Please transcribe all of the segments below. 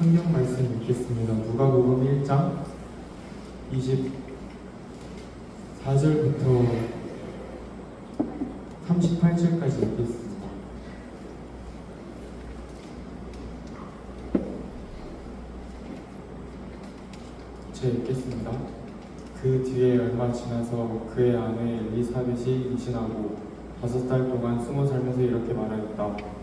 성경 말씀 읽겠습니다. 누가복음 1장 24절부터 38절까지 읽겠습니다. 제가 읽겠습니다. 그 뒤에 얼마 지나서 그의 아내 엘리사벳이 임신하고 5달 동안 숨어 살면서 이렇게 말하였다.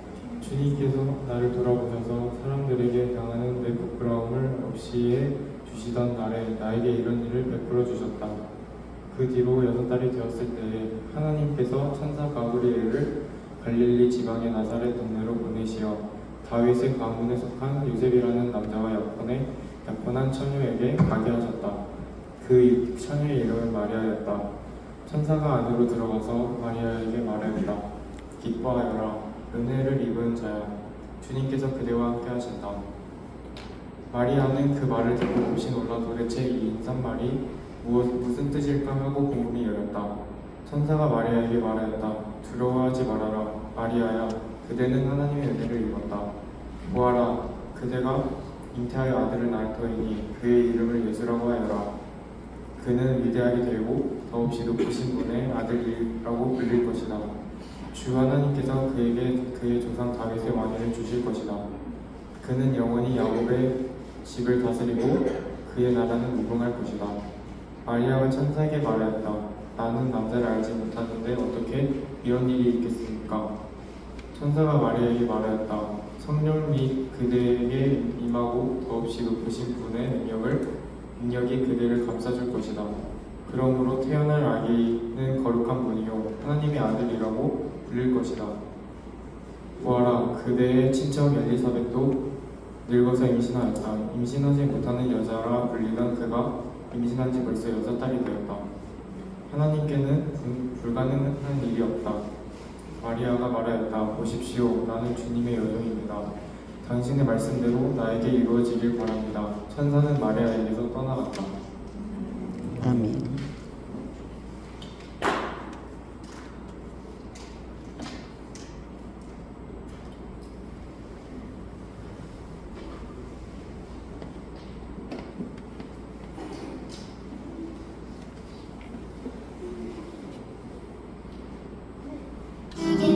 주님께서 나를 돌아보셔서 사람들에게 당하는 내 부끄러움을 없이 해 주시던 날에 나에게 이런 일을 베풀어 주셨다. 그 뒤로 6달이 되었을 때에 하나님께서 천사 가브리엘을 갈릴리 지방의 나사렛 동네로 보내시어 다윗의 가문에 속한 요셉이라는 남자와 약혼한 처녀에게 가게 하셨다. 그 처녀의 이름은 마리아였다. 천사가 안으로 들어가서 마리아에게 말하였다. 기뻐하여라. 은혜를 입은 자야, 주님께서 그대와 함께 하신다. 마리아는 그 말을 듣고 몹시 놀라 도대체 이 인사말이 무슨 뜻일까 하고 궁금히 여겼다. 천사가 마리아에게 말하였다. 두려워하지 말아라. 마리아야, 그대는 하나님의 은혜를 입었다. 보아라, 그대가 잉태하여 아들을 낳을 터이니 그의 이름을 예수라고 하여라. 그는 위대하게 되고 더없이 높으신 분의 아들이라고 불릴 것이다. 주 하나님께서 그에게 그의 조상 다윗의 왕위를 주실 것이다. 그는 영원히 야곱의 집을 다스리고 그의 나라는 무궁할 것이다. 마리아가 천사에게 말하였다. 나는 남자를 알지 못하는데 어떻게 이런 일이 있겠습니까? 천사가 마리아에게 말하였다. 성령 및 그대에게 임하고 더없이 높으신 분의 능력이 그대를 감싸줄 것이다. 그러므로 태어날 아기는 거룩한 분이요 하나님의 아들이라고 불릴 것이다. 보아라, 그대의 친척 엘리사벳도 늙어서 임신하였다. 임신하지 못하는 여자라 불리던 그가 임신한 지 벌써 6달이 되었다. 하나님께는 불가능한 일이 없다. 마리아가 말하였다. 보십시오, 나는 주님의 여종입니다. 당신의 말씀대로 나에게 이루어지길 바랍니다. 천사는 마리아에게서 떠나갔다. 아멘. 함께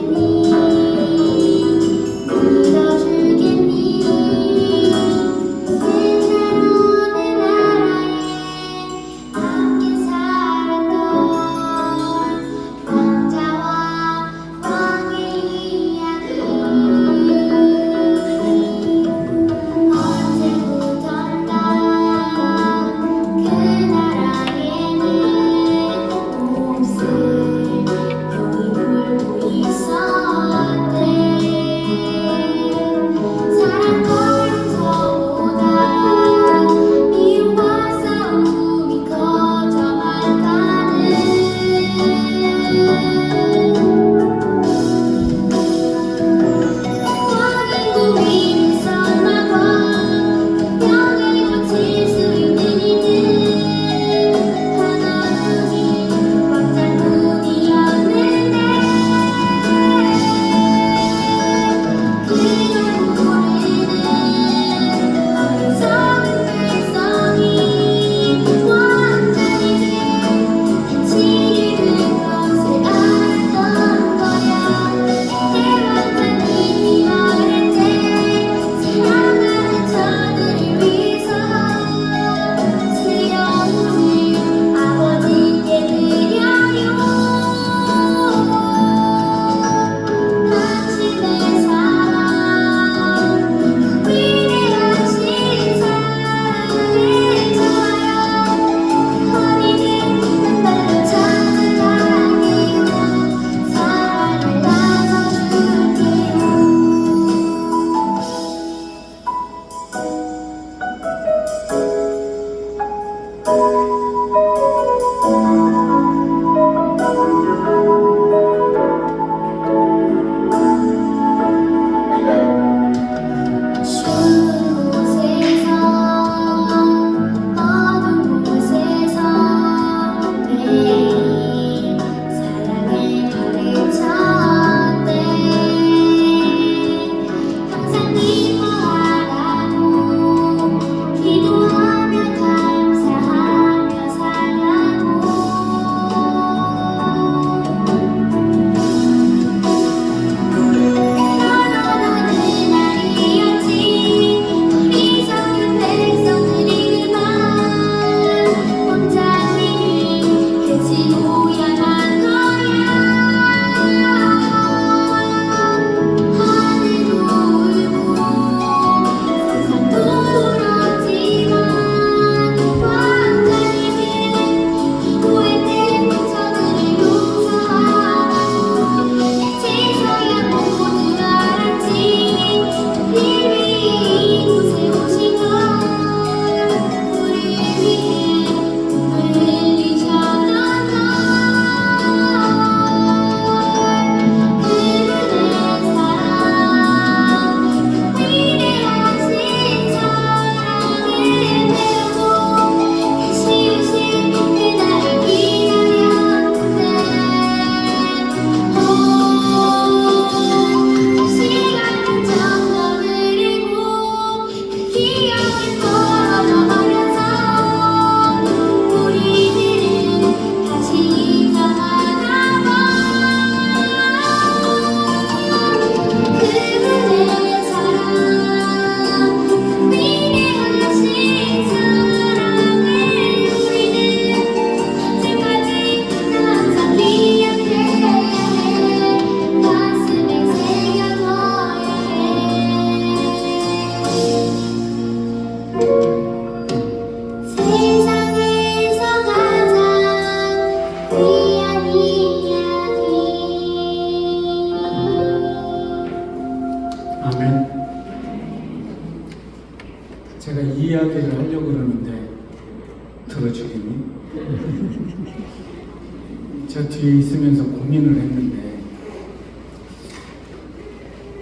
뒤에 있으면서 고민을 했는데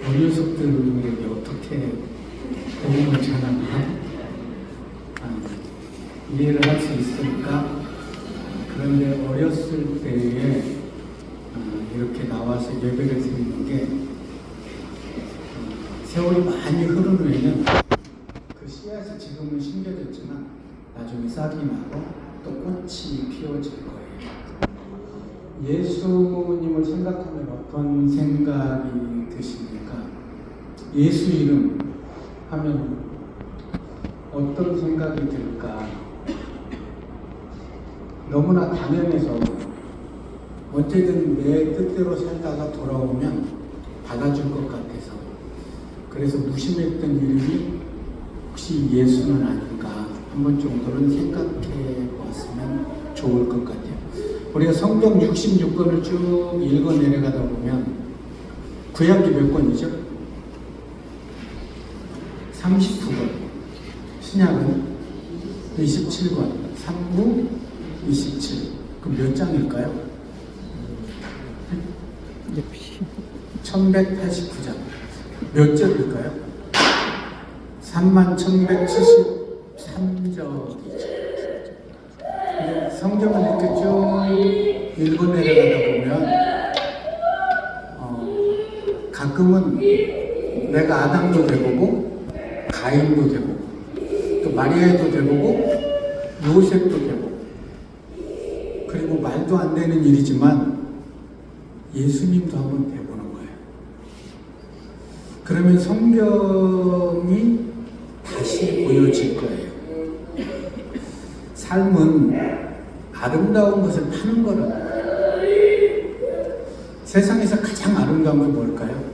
우리 녀석들에게 어떻게 복음을 전하나 이해를 할 수 있으니까. 그런데 어렸을 때에 이렇게 나와서 예배를 드리는 게 세월이 많이 흐른 후에는 그 씨앗이 지금은 심겨졌지만 나중에 싹이 나고 또 꽃이 피어질 거예요. 예수님을 생각하면 어떤 생각이 드십니까? 예수 이름 하면 어떤 생각이 들까? 너무나 당연해서 언제든 내 뜻대로 살다가 돌아오면 받아줄 것 같아서, 그래서 무심했던 이름이 혹시 예수는 아닌가 한 번 정도는 생각해 보았으면 좋을 것 같아요. 우리가 성경 66권을 쭉 읽어 내려가다 보면 구약이 몇 권이죠? 39권, 신약은 27권, 3부 27. 그럼 몇 장일까요? 1189장. 몇 절일까요? 31,173절이죠. 성경을 이렇게 쭉 읽어 내려가다 보면 가끔은 내가 아담도 돼보고 가인도 돼보고 또 마리아도 돼보고 요셉도 돼보고, 그리고 말도 안 되는 일이지만 예수님도 한번 돼보는 거예요. 그러면 성경이 다시 보여질 거예요. 삶은 아름다운 것을 파는 거라고. 세상에서 가장 아름다운 게 뭘까요?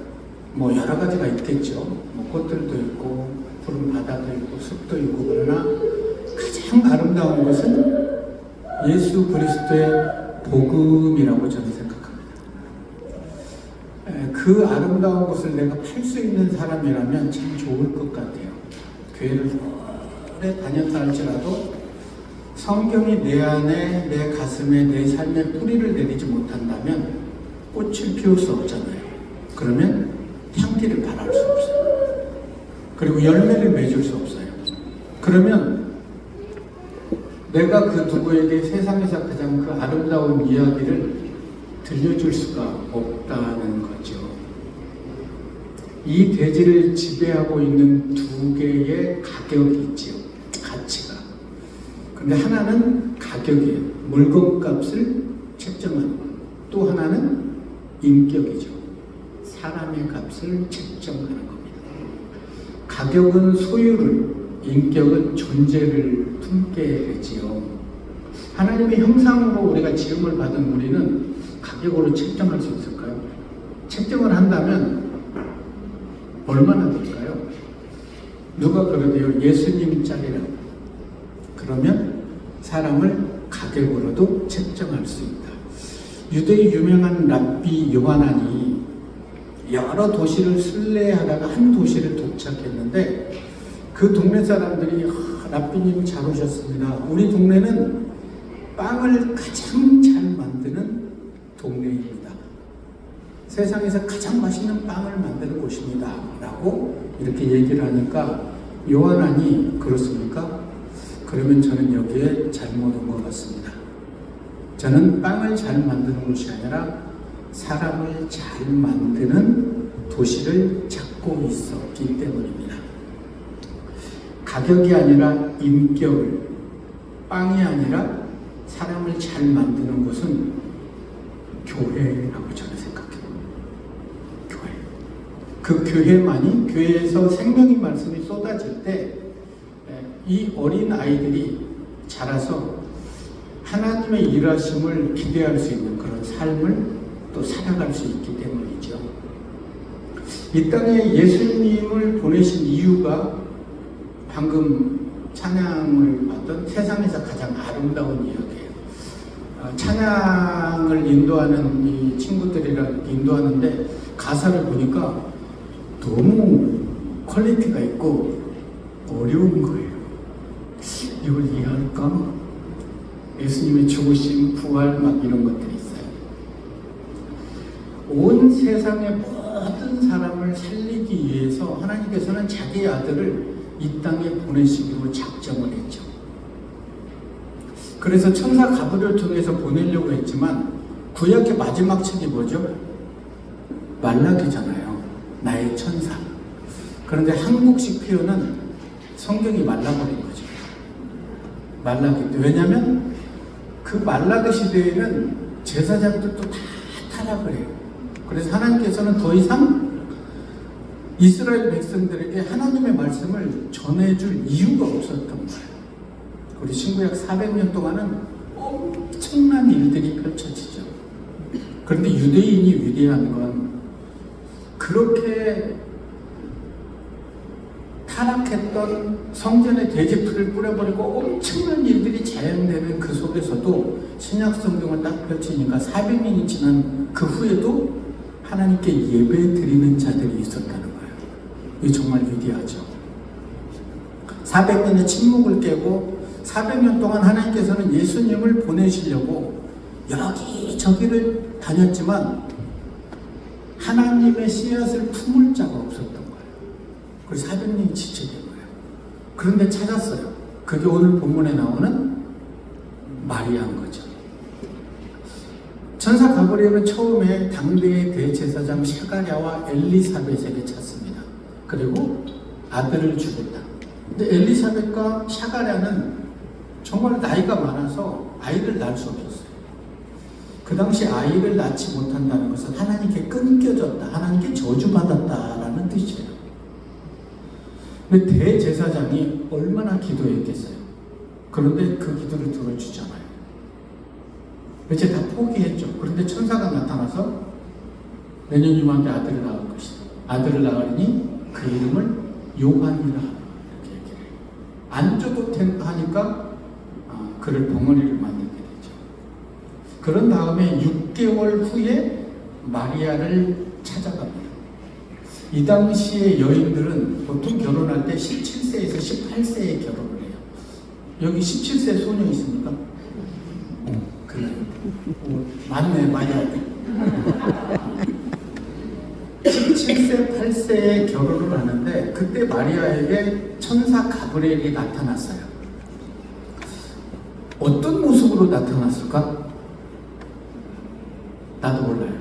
뭐 여러 가지가 있겠죠. 뭐 꽃들도 있고 푸른 바다도 있고 숲도 있고, 그러나 가장 아름다운 것은 예수 그리스도의 복음이라고 저는 생각합니다. 그 아름다운 것을 내가 팔 수 있는 사람이라면 참 좋을 것 같아요. 교회를 오래 다녔다 할지라도 성경이 내 안에, 내 가슴에, 내 삶에 뿌리를 내리지 못한다면 꽃을 피울 수 없잖아요. 그러면 향기를 발할 수 없어요. 그리고 열매를 맺을 수 없어요. 그러면 내가 그 누구에게 세상에서 가장 그 아름다운 이야기를 들려줄 수가 없다는 거죠. 이 대지를 지배하고 있는 두 개의 가격이 있지요. 가치가. 근데 하나는 가격이에요. 물건값을 책정하는 것. 또 하나는 인격이죠. 사람의 값을 책정하는 겁니다. 가격은 소유를, 인격은 존재를 품게 되지요. 하나님의 형상으로 우리가 지음을 받은 우리는 가격으로 책정할 수 있을까요? 책정을 한다면 얼마나 될까요? 누가 그러대요? 예수님짜리라고. 그러면 사람을 가격으로도 책정할 수 있다. 유대의 유명한 랍비 요하난이 여러 도시를 순례하다가 한 도시를 도착했는데 그 동네 사람들이 랍비님 잘 오셨습니다. 우리 동네는 빵을 가장 잘 만드는 동네입니다. 세상에서 가장 맛있는 빵을 만드는 곳입니다. 라고 이렇게 얘기를 하니까 요하난이 그렇습니까? 그러면 저는 여기에 잘못 온 것 같습니다. 저는 빵을 잘 만드는 곳이 아니라 사람을 잘 만드는 도시를 찾고 있었기 때문입니다. 가격이 아니라 인격을, 빵이 아니라 사람을 잘 만드는 곳은 교회라고 저는 생각해요. 교회. 그 교회만이, 교회에서 생명의 말씀이 쏟아질 때 이 어린 아이들이 자라서 하나님의 일하심을 기대할 수 있는 그런 삶을 또 살아갈 수 있기 때문이죠. 이 땅에 예수님을 보내신 이유가 방금 찬양을 봤던 세상에서 가장 아름다운 이야기예요. 찬양을 인도하는 이 친구들이랑 인도하는데 가사를 보니까 너무 퀄리티가 있고 어려운 거예요. 이걸 이해할까? 예수님의 죽으심, 부활 막 이런 것들이 있어요. 온 세상의 모든 사람을 살리기 위해서 하나님께서는 자기의 아들을 이 땅에 보내시기로 작정을 했죠. 그래서 천사 가브리엘을 통해서 보내려고 했지만 구약의 마지막 책이 뭐죠? 말라기잖아요. 나의 천사. 그런데 한국식 표현은 성경이 말라버린 거죠. 말라기. 왜냐하면 그 말라기 시대에는 제사장들도 다 타락을 해요. 그래서 하나님께서는 더 이상 이스라엘 백성들에게 하나님의 말씀을 전해줄 이유가 없었던 거예요. 우리 신구약 400년 동안은 엄청난 일들이 펼쳐지죠. 그런데 유대인이 위대한 건 그렇게 타락했던 성전의 대지풀을 뿌려버리고 엄청난 일들이 자행되는 그 속에서도 신약 성경을 딱 펼치니까 400년이 지난 그 후에도 하나님께 예배 드리는 자들이 있었다는 거예요. 이게 정말 위대하죠. 400년의 침묵을 깨고 400년 동안 하나님께서는 예수님을 보내시려고 여기저기를 다녔지만 하나님의 씨앗을 품을 자가 없었던 거예요. 그래서 400년이 지체된 거예요. 그런데 찾았어요. 그게 오늘 본문에 나오는 마리아인 거죠. 천사 가브리엘은 처음에 당대의 대제사장 샤가랴와 엘리사벳에게 찾습니다. 그리고 아들을 주겠다. 근데 엘리사벳과 샤가랴는 정말 나이가 많아서 아이를 낳을 수 없었어요. 그 당시 아이를 낳지 못한다는 것은 하나님께 끊겨졌다, 하나님께 저주받았다라는 뜻이에요. 근데 대제사장이 얼마나 기도했겠어요. 그런데 그 기도를 들어주잖아요. 이제 다 포기했죠. 그런데 천사가 나타나서 내년 이맘때 아들을 낳을 것이다. 아들을 낳으니 그 이름을 요한이라 이렇게 얘기를 해요. 안 줘도 된다 하니까 그를 벙어리를 만들게 되죠. 그런 다음에 6개월 후에 마리아를 찾아갑니다. 이 당시의 여인들은 보통 결혼할 때 17세에서 18세에 결혼을 해요. 여기 17세 소녀 있습니까? 그래. 맞네, 마리아. 17세, 8세에 결혼을 하는데 그때 마리아에게 천사 가브리엘이 나타났어요. 어떤 모습으로 나타났을까? 나도 몰라요.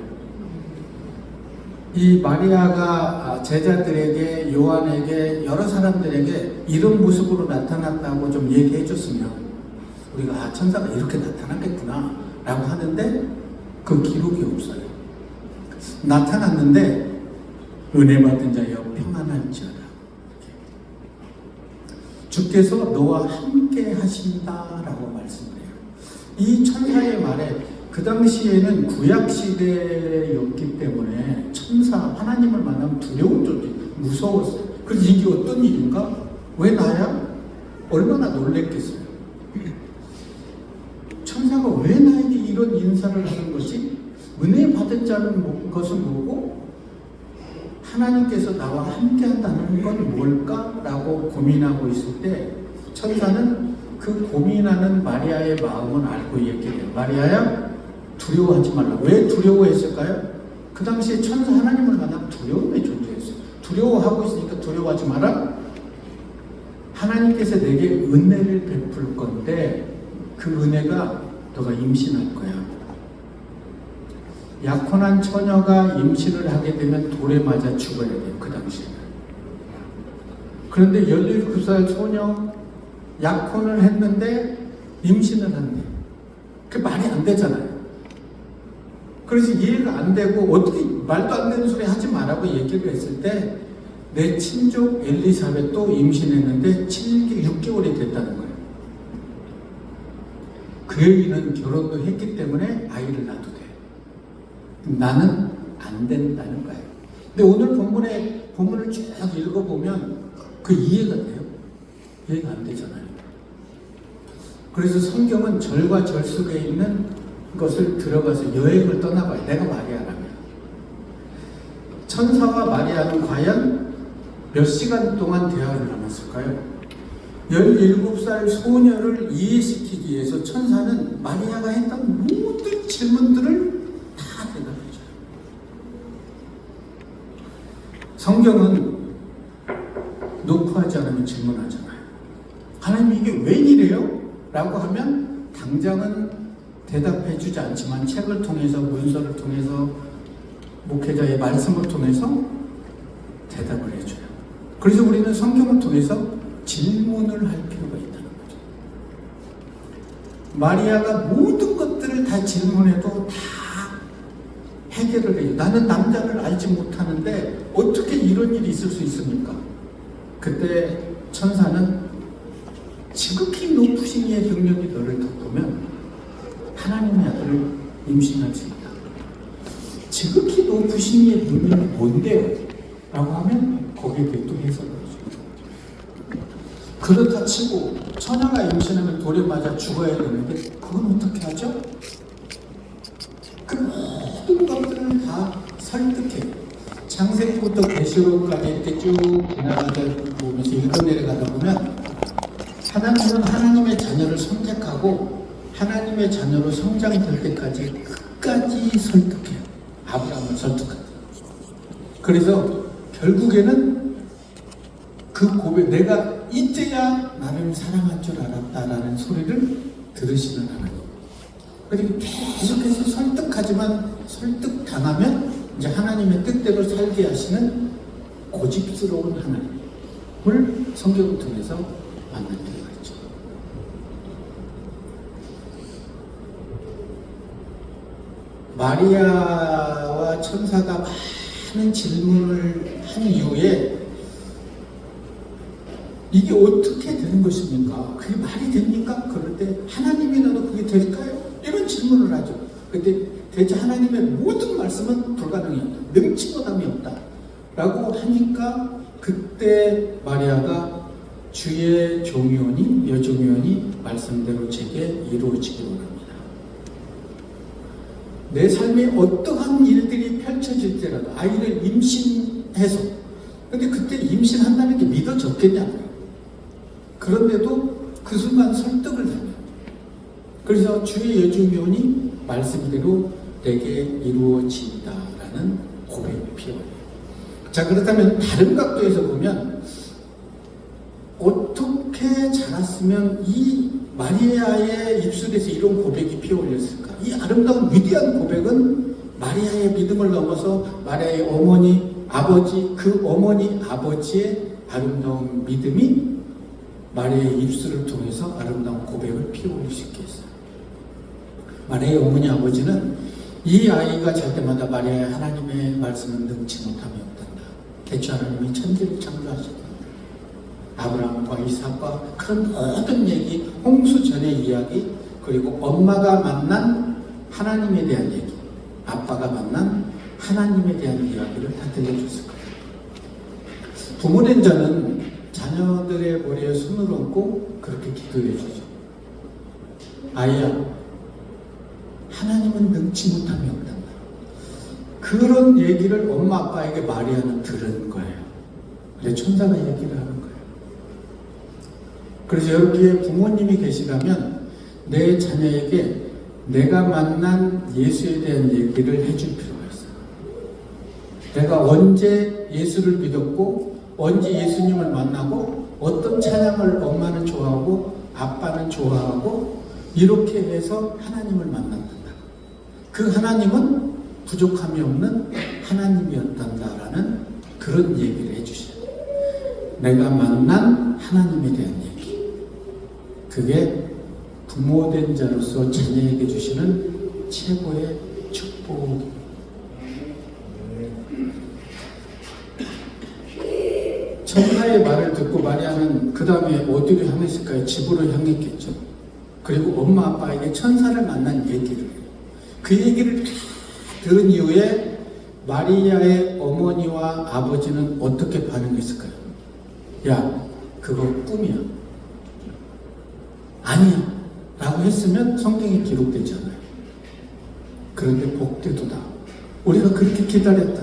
이 마리아가 제자들에게, 요한에게, 여러 사람들에게 이런 모습으로 나타났다고 좀 얘기해 줬으면 우리가 천사가 이렇게 나타났겠구나 라고 하는데 그 기록이 없어요. 나타났는데 은혜 받은 자여 평안할지어다. 주께서 너와 함께 하신다라고 말씀을 해요. 이 천사의 말에 그 당시에는 구약시대였기 때문에 천사, 하나님을 만나면 두려운 존재, 무서웠어요. 그래서 이게 어떤 일인가? 왜 나야? 얼마나 놀랬겠어요. 천사가 왜 나에게 이런 인사를 하는 것이? 은혜 받은 자는 것은 뭐고? 하나님께서 나와 함께 한다는 건 뭘까? 라고 고민하고 있을 때 천사는 그 고민하는 마리아의 마음을 알고 얘기해요. 마리아야, 두려워하지 말라. 왜 두려워했을까요? 그 당시에 천사 하나님을 만나면 두려움의 존재였어요. 두려워하고 있으니까 두려워하지 마라. 하나님께서 내게 은혜를 베풀 건데 그 은혜가 너가 임신할 거야. 약혼한 처녀가 임신을 하게 되면 돌에 맞아 죽어야 돼요. 그 당시에는. 그런데 17살 소녀 약혼을 했는데 임신을 한대. 그 말이 안 되잖아요. 그래서 이해가 안 되고 어떻게 말도 안 되는 소리 하지 마라고 얘기를 했을 때 내 친족 엘리사벳도 임신했는데 6개월이 됐다는 거예요. 그 여인은 결혼도 했기 때문에 아이를 낳아도 돼. 나는 안 된다는 거예요. 근데 오늘 본문을 쭉 읽어보면 그 이해가 돼요? 이해가 안 되잖아요. 그래서 성경은 절과 절 속에 있는 것을 들어가서 여행을 떠나봐요. 내가 마리아라면. 천사와 마리아는 과연 몇 시간 동안 대화를 나눴을까요? 17살 소녀를 이해시키기 위해서 천사는 마리아가 했던 모든 질문들을 다 대답해줘요. 성경은 놓고 하지 않으면 질문하잖아요. 하나님 이게 왜 이래요? 라고 하면 당장은 대답해 주지 않지만 책을 통해서, 문서를 통해서, 목회자의 말씀을 통해서 대답을 해줘요. 그래서 우리는 성경을 통해서 질문을 할 필요가 있다는 거죠. 마리아가 모든 것들을 다 질문해도 다 해결을 해요. 나는 남자를 알지 못하는데 어떻게 이런 일이 있을 수 있습니까? 그때 천사는 지극히 높으신 이의 능력이 너를 덮으면 하나님의 아들을 임신할 수 있다. 지극히 높으신 이의 능력이 뭔데요? 라고 하면 거기에 대해 또 해석을 해줍니다. 그렇다 치고 처녀가 임신하면 돌에 맞아 죽어야 되는데 그건 어떻게 하죠? 그 모든 것들을 다 설득해요. 창세기부터 계시록까지 이렇게 쭉 지나가다 보면서 읽어내려가다 보면 하나님은 하나님의 자녀를 선택하고 하나님의 자녀로 성장될 때까지 끝까지 설득해요. 아브라함을 설득한다. 그래서 결국에는 그 고백, 내가 이제야 나를 사랑할 줄 알았다라는 소리를 들으시는 하나님. 그리고 계속해서 설득하지만 설득당하면 이제 하나님의 뜻대로 살게 하시는 고집스러운 하나님을 성경을 통해서 만날 때가 있죠. 마리아와 천사가 많은 질문을 한 이후에 이게 어떻게 되는 것입니까? 그게 말이 됩니까? 그럴 때 하나님이 나도 그게 될까요? 이런 질문을 하죠. 그때 대체 하나님의 모든 말씀은 불가능이 없다. 능치보담이 없다. 라고 하니까 그때 마리아가 주의 종이오니 여종이오니 말씀대로 제게 이루어지기를 원합니다. 내 삶에 어떠한 일들이 펼쳐질 때라도 아이를 임신해서 근데 그때 임신한다는 게 믿어졌겠냐고요. 그런데도 그 순간 설득을 하면 그래서 주의 여종이오니 말씀대로 내게 이루어진다라는 고백이 필요해요. 자, 그렇다면 다른 각도에서 보면 어떻게 자랐으면 이 마리아의 입술에서 이런 고백이 피어올렸을까? 이 아름다운 위대한 고백은 마리아의 믿음을 넘어서 마리아의 어머니, 아버지, 그 어머니, 아버지의 아름다운 믿음이 마리아의 입술을 통해서 아름다운 고백을 피어올릴 수 있게 했어요. 마리아의 어머니, 아버지는 이 아이가 잘 때마다 마리아의 하나님의 말씀은 능치 못함이 없단다. 대체 하나님이 천지를 창조하셨다. 아브라함과 이삭과 그런 모든 얘기, 홍수 전의 이야기, 그리고 엄마가 만난 하나님에 대한 얘기, 아빠가 만난 하나님에 대한 이야기를 다 들려줬을 거예요. 부모된 자는 자녀들의 머리에 손을 얹고 그렇게 기도해 주죠. 아이야, 하나님은 능치 못함이 없단다. 그런 얘기를 엄마 아빠에게 마리아는 들은 거예요. 그래서 천사가 얘기를 하는 거예요. 그래서 여기에 부모님이 계시다면 내 자녀에게 내가 만난 예수에 대한 얘기를 해줄 필요가 있어요. 내가 언제 예수를 믿었고 언제 예수님을 만나고 어떤 찬양을 엄마는 좋아하고 아빠는 좋아하고 이렇게 해서 하나님을 만난다. 그 하나님은 부족함이 없는 하나님이었단다라는 그런 얘기를 해주셔야 돼요. 내가 만난 하나님에 대한 얘기. 그게 부모된 자로서 자녀에게 주시는 최고의 축복입니다. 천사의 말을 듣고 마리아는 그 다음에 어디로 향했을까요? 집으로 향했겠죠. 그리고 엄마 아빠에게 천사를 만난 얘기를 해요. 그 얘기를 다 들은 이후에 마리아의 어머니와 아버지는 어떻게 반응했을까요? 야, 그거 꿈이야. 아니야. 라고 했으면 성경에 기록되지 않아요. 그런데 복되도다. 우리가 그렇게 기다렸다.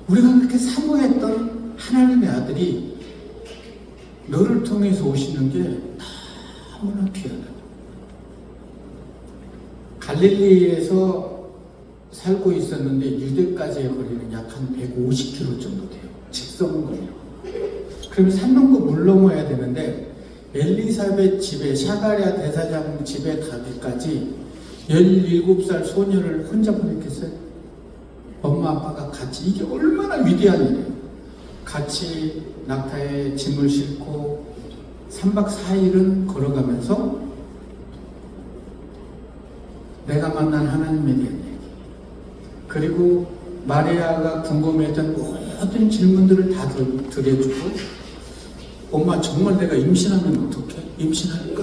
우리가 그렇게 사모했던 하나님의 아들이 너를 통해서 오시는 게 너무나 귀하다. 갈릴리에서 살고 있었는데 유대까지의 거리는 약 한 150km 정도 돼요. 직선 거리로. 그럼 산 넘고 물 넘어야 되는데 엘리사벳 집에 샤가랴 대사장 집에 가기까지 17살 소녀를 혼자 보냈겠어요? 엄마 아빠가 같이, 이게 얼마나 위대한 일이에요. 같이 낙타에 짐을 싣고 3박 4일은 걸어가면서 내가 만난 하나님에 대한 얘기, 그리고 마리아가 궁금했던 모든 질문들을 다 드려주고, 엄마 정말 내가 임신하면 어떡해? 임신할까?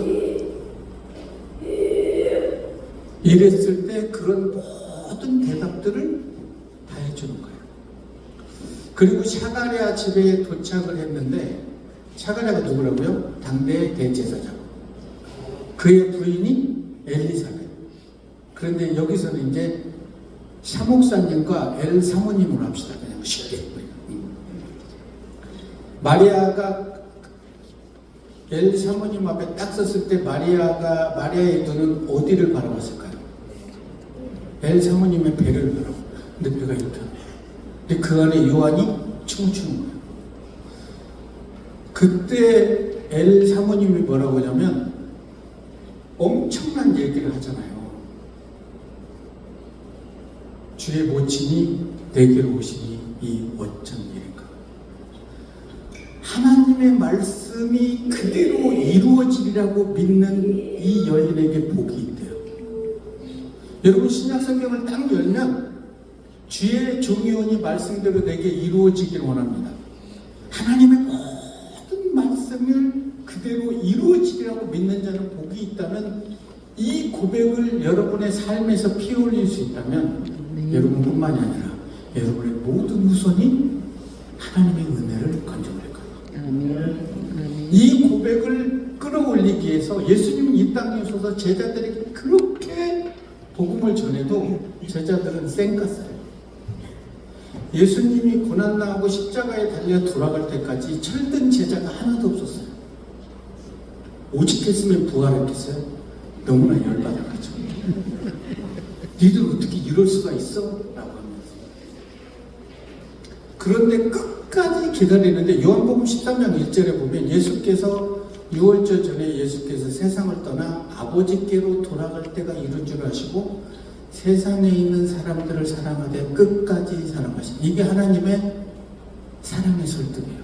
이랬을 때 그런 모든 대답들을 다 해주는 거예요. 그리고 샤가랴 집에 도착을 했는데, 샤가랴가 누구라고요? 당대 대제사장. 그의 부인이 엘리사벳. 그런데 여기서는 이제 샤목사님과 엘 사모님으로 합시다. 그냥 쉽게. 마리아가 엘 사모님 앞에 딱 섰을 때 마리아의 눈은 어디를 바라봤을까요? 엘 사모님의 배를 바라봐. 근데 배가 이렇게. 근데 그 안에 요한이 춤을 추는 거예요. 그때 엘 사모님이 뭐라고 하냐면 엄청난 얘기를 하잖아요. 주의 모친이 내게로 오시니 이 어쩐 일인가. 하나님의 말씀이 그대로 이루어지리라고 믿는 이 여인에게 복이 있대요. 여러분, 신약 성경을 딱 열면 주의 종이오니 말씀대로 내게 이루어지길 원합니다. 하나님의 모든 말씀을 그대로 이루어지리라고 믿는 자는 복이 있다면, 이 고백을 여러분의 삶에서 피어올릴 수 있다면 여러분뿐만이 아니라 여러분의 모든 후손이 하나님의 은혜를 건져올 거예요. 이 고백을 끌어올리기 위해서 예수님은 이 땅에 오셔서 제자들에게 그렇게 복음을 전해도 제자들은 쌩깠어요. 예수님이 고난당하고 십자가에 달려 돌아갈 때까지 철든 제자가 하나도 없었어요. 오직했으면 부활했겠어요? 너무나 열받아가지고. 니들 어떻게 이럴 수가 있어? 라고 하면서. 그런데 끝까지 기다리는데, 요한복음 13장 1절에 보면 예수께서 6월절 전에 예수께서 세상을 떠나 아버지께로 돌아갈 때가 이른 줄 아시고 세상에 있는 사람들을 사랑하되 끝까지 사랑하신, 이게 하나님의 사랑의 설득이에요.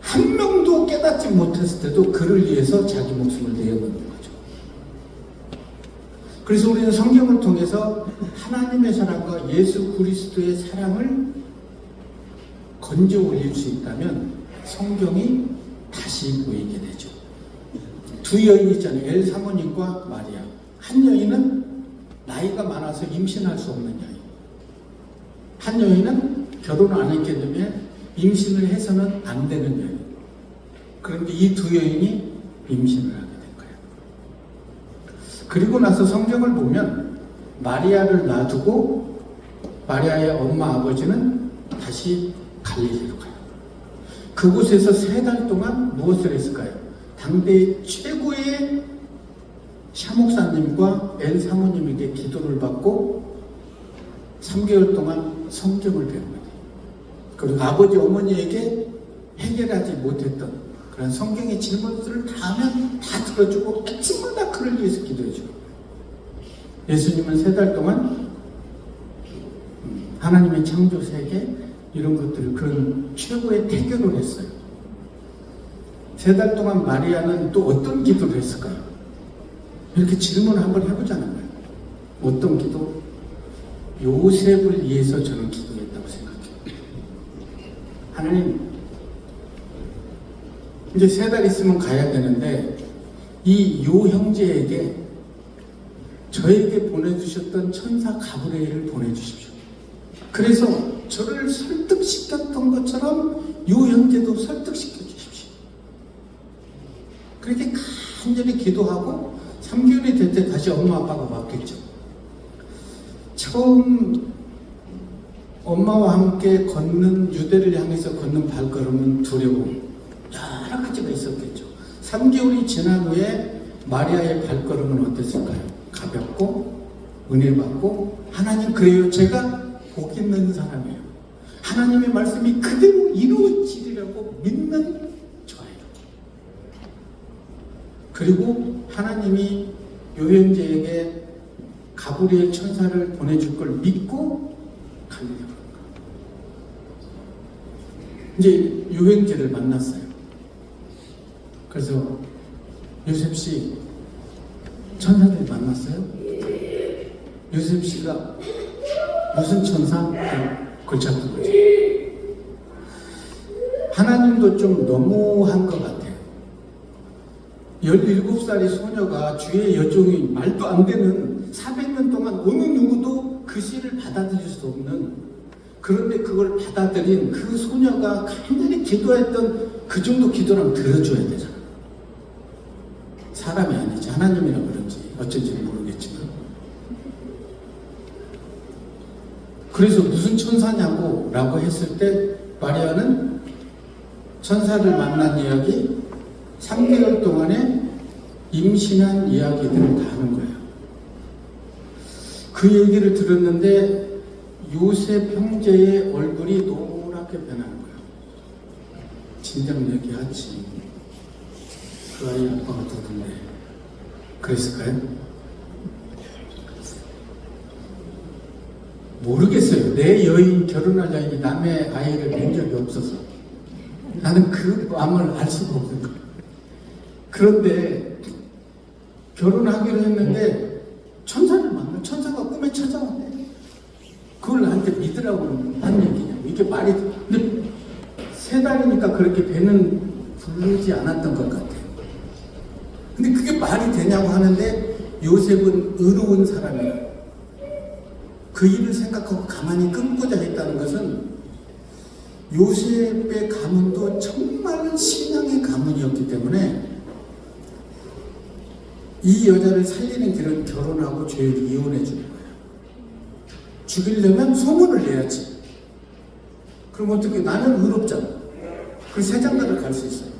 한 명도 깨닫지 못했을 때도 그를 위해서 자기 목숨을 내어놓는 거죠. 그래서 우리는 성경을 통해서 하나님의 사랑과 예수 그리스도의 사랑을 건져 올릴 수 있다면 성경이 다시 보이게 되죠. 두 여인이 있잖아요. 엘 사모님과 마리아. 한 여인은 나이가 많아서 임신할 수 없는 여인, 한 여인은 결혼을 안 했기 때문에 임신을 해서는 안 되는 여인. 그런데 이 두 여인이 임신을 하게 된 거예요. 그리고 나서 성경을 보면 마리아를 놔두고 마리아의 엄마 아버지는 다시 갈릴리로 가요. 그곳에서 3달 동안 무엇을 했을까요? 당대 최고의 샤목사님과 엘 사모님에게 기도를 받고 3개월 동안 성경을 배웁니다. 그리고 아버지 어머니에게 해결하지 못했던 그런 성경의 질문들을 다 하면 다 들어주고 아침마다 그를 위해서 기도해줘요. 예수님은 3달 동안 하나님의 창조 세계 이런 것들을, 그런 최고의 태교를 했어요. 3달 동안 마리아는 또 어떤 기도를 했을까요? 이렇게 질문을 한번 해보자는 거예요. 어떤 기도? 요셉을 위해서 저는 기도했다고 생각해요. 하나님, 이제 3달 있으면 가야 되는데 이 요 형제에게 저에게 보내주셨던 천사 가브리엘을 보내주십시오. 그래서 저를 설득시켰던 것처럼 요 형제도 설득시켜 주십시오. 그렇게 간절히 기도하고 3개월이 될 때 다시 엄마 아빠가 왔겠죠. 처음 엄마와 함께 걷는, 유대를 향해서 걷는 발걸음은 두려움, 여러 가지가 있었겠죠. 3개월이 지난 후에 마리아의 발걸음은 어땠을까요? 가볍고 은혜 받고 하나님 그래요. 제가 복 있는 사람이에요. 하나님의 말씀이 그대로 이루어지리라고 믿는 저예요. 그리고 하나님이 요형제에게 가브리엘 천사를 보내줄 걸 믿고 갈려고 합니다. 이제 요형제를 만났어요. 그래서 요셉 씨 천사들 만났어요? 요셉 씨가 무슨 천사? 그걸 찾는 거죠. 하나님도 좀 너무한 것 같아요. 17살의 소녀가 주의 여종이 말도 안 되는 400년 동안 어느 누구도 그 시를 받아들일 수 없는, 그런데 그걸 받아들인 그 소녀가 간절히 기도했던 그 정도 기도라면 들어줘야 되잖아. 사람이 아니지 하나님이라 그런지 어쩐지는 모르겠지만. 그래서 무슨 천사냐고 라고 했을 때 마리아는 천사를 만난 이야기, 3개월 동안에 임신한 이야기들을 다 하는 거예요. 그 얘기를 들었는데 요셉 형제의 얼굴이 노랗게 변하는 거예요. 진작 얘기하지. 그 아이 아빠가 누군데 그랬을까요? 모르겠어요. 내 여인 결혼할 여인이 남의 아이를 낸 적이 없어서 나는 그 마음을 알 수가 없는 거예요. 그런데 결혼하기로 했는데 천사를 만나, 천사가 꿈에 찾아왔대. 그걸 나한테 믿으라고 한 얘기냐. 이게 말이, 근데 3달이니까 그렇게 배는 부르지 않았던 것 같아요. 근데 그게 말이 되냐고 하는데 요셉은 의로운 사람이에요. 그 일을 생각하고 가만히 끊고자 했다는 것은 요셉의 가문도 정말 신앙의 가문이었기 때문에 이 여자를 살리는 길은 결혼하고 죄를 이혼해 주는 거예요. 죽이려면 소문을 내야지. 그럼 어떻게, 나는 의롭잖아. 그래서 세장가를 갈 수 있어요.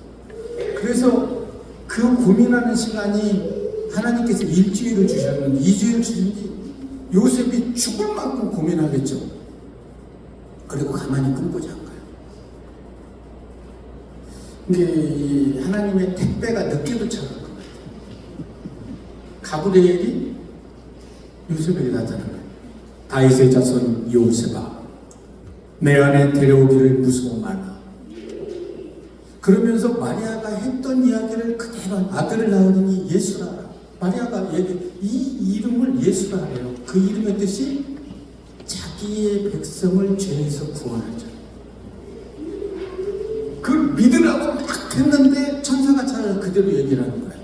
그래서 그 고민하는 시간이 하나님께서 1주일을 주셨는데 2주일을 주신지 요셉이 죽을 만큼 고민하겠죠. 그리고 가만히 끊고자 한 거예요. 근데 하나님의 택배가 늦게 도착한 것 같아요. 가브리엘이 요셉에게 나타난 거예요. 다윗의 자손 요셉아, 내 안에 데려오기를 무서워 마라. 그러면서 마리아가 했던 이야기를 그대로 아들을 낳으니 예수라. 마리아가 이 이름을 예수라 해요. 그 이름의 뜻이 자기의 백성을 죄에서 구원하자. 그걸 믿으라고 막 했는데 천사가 찾아서 그대로 얘기를 하는 거예요.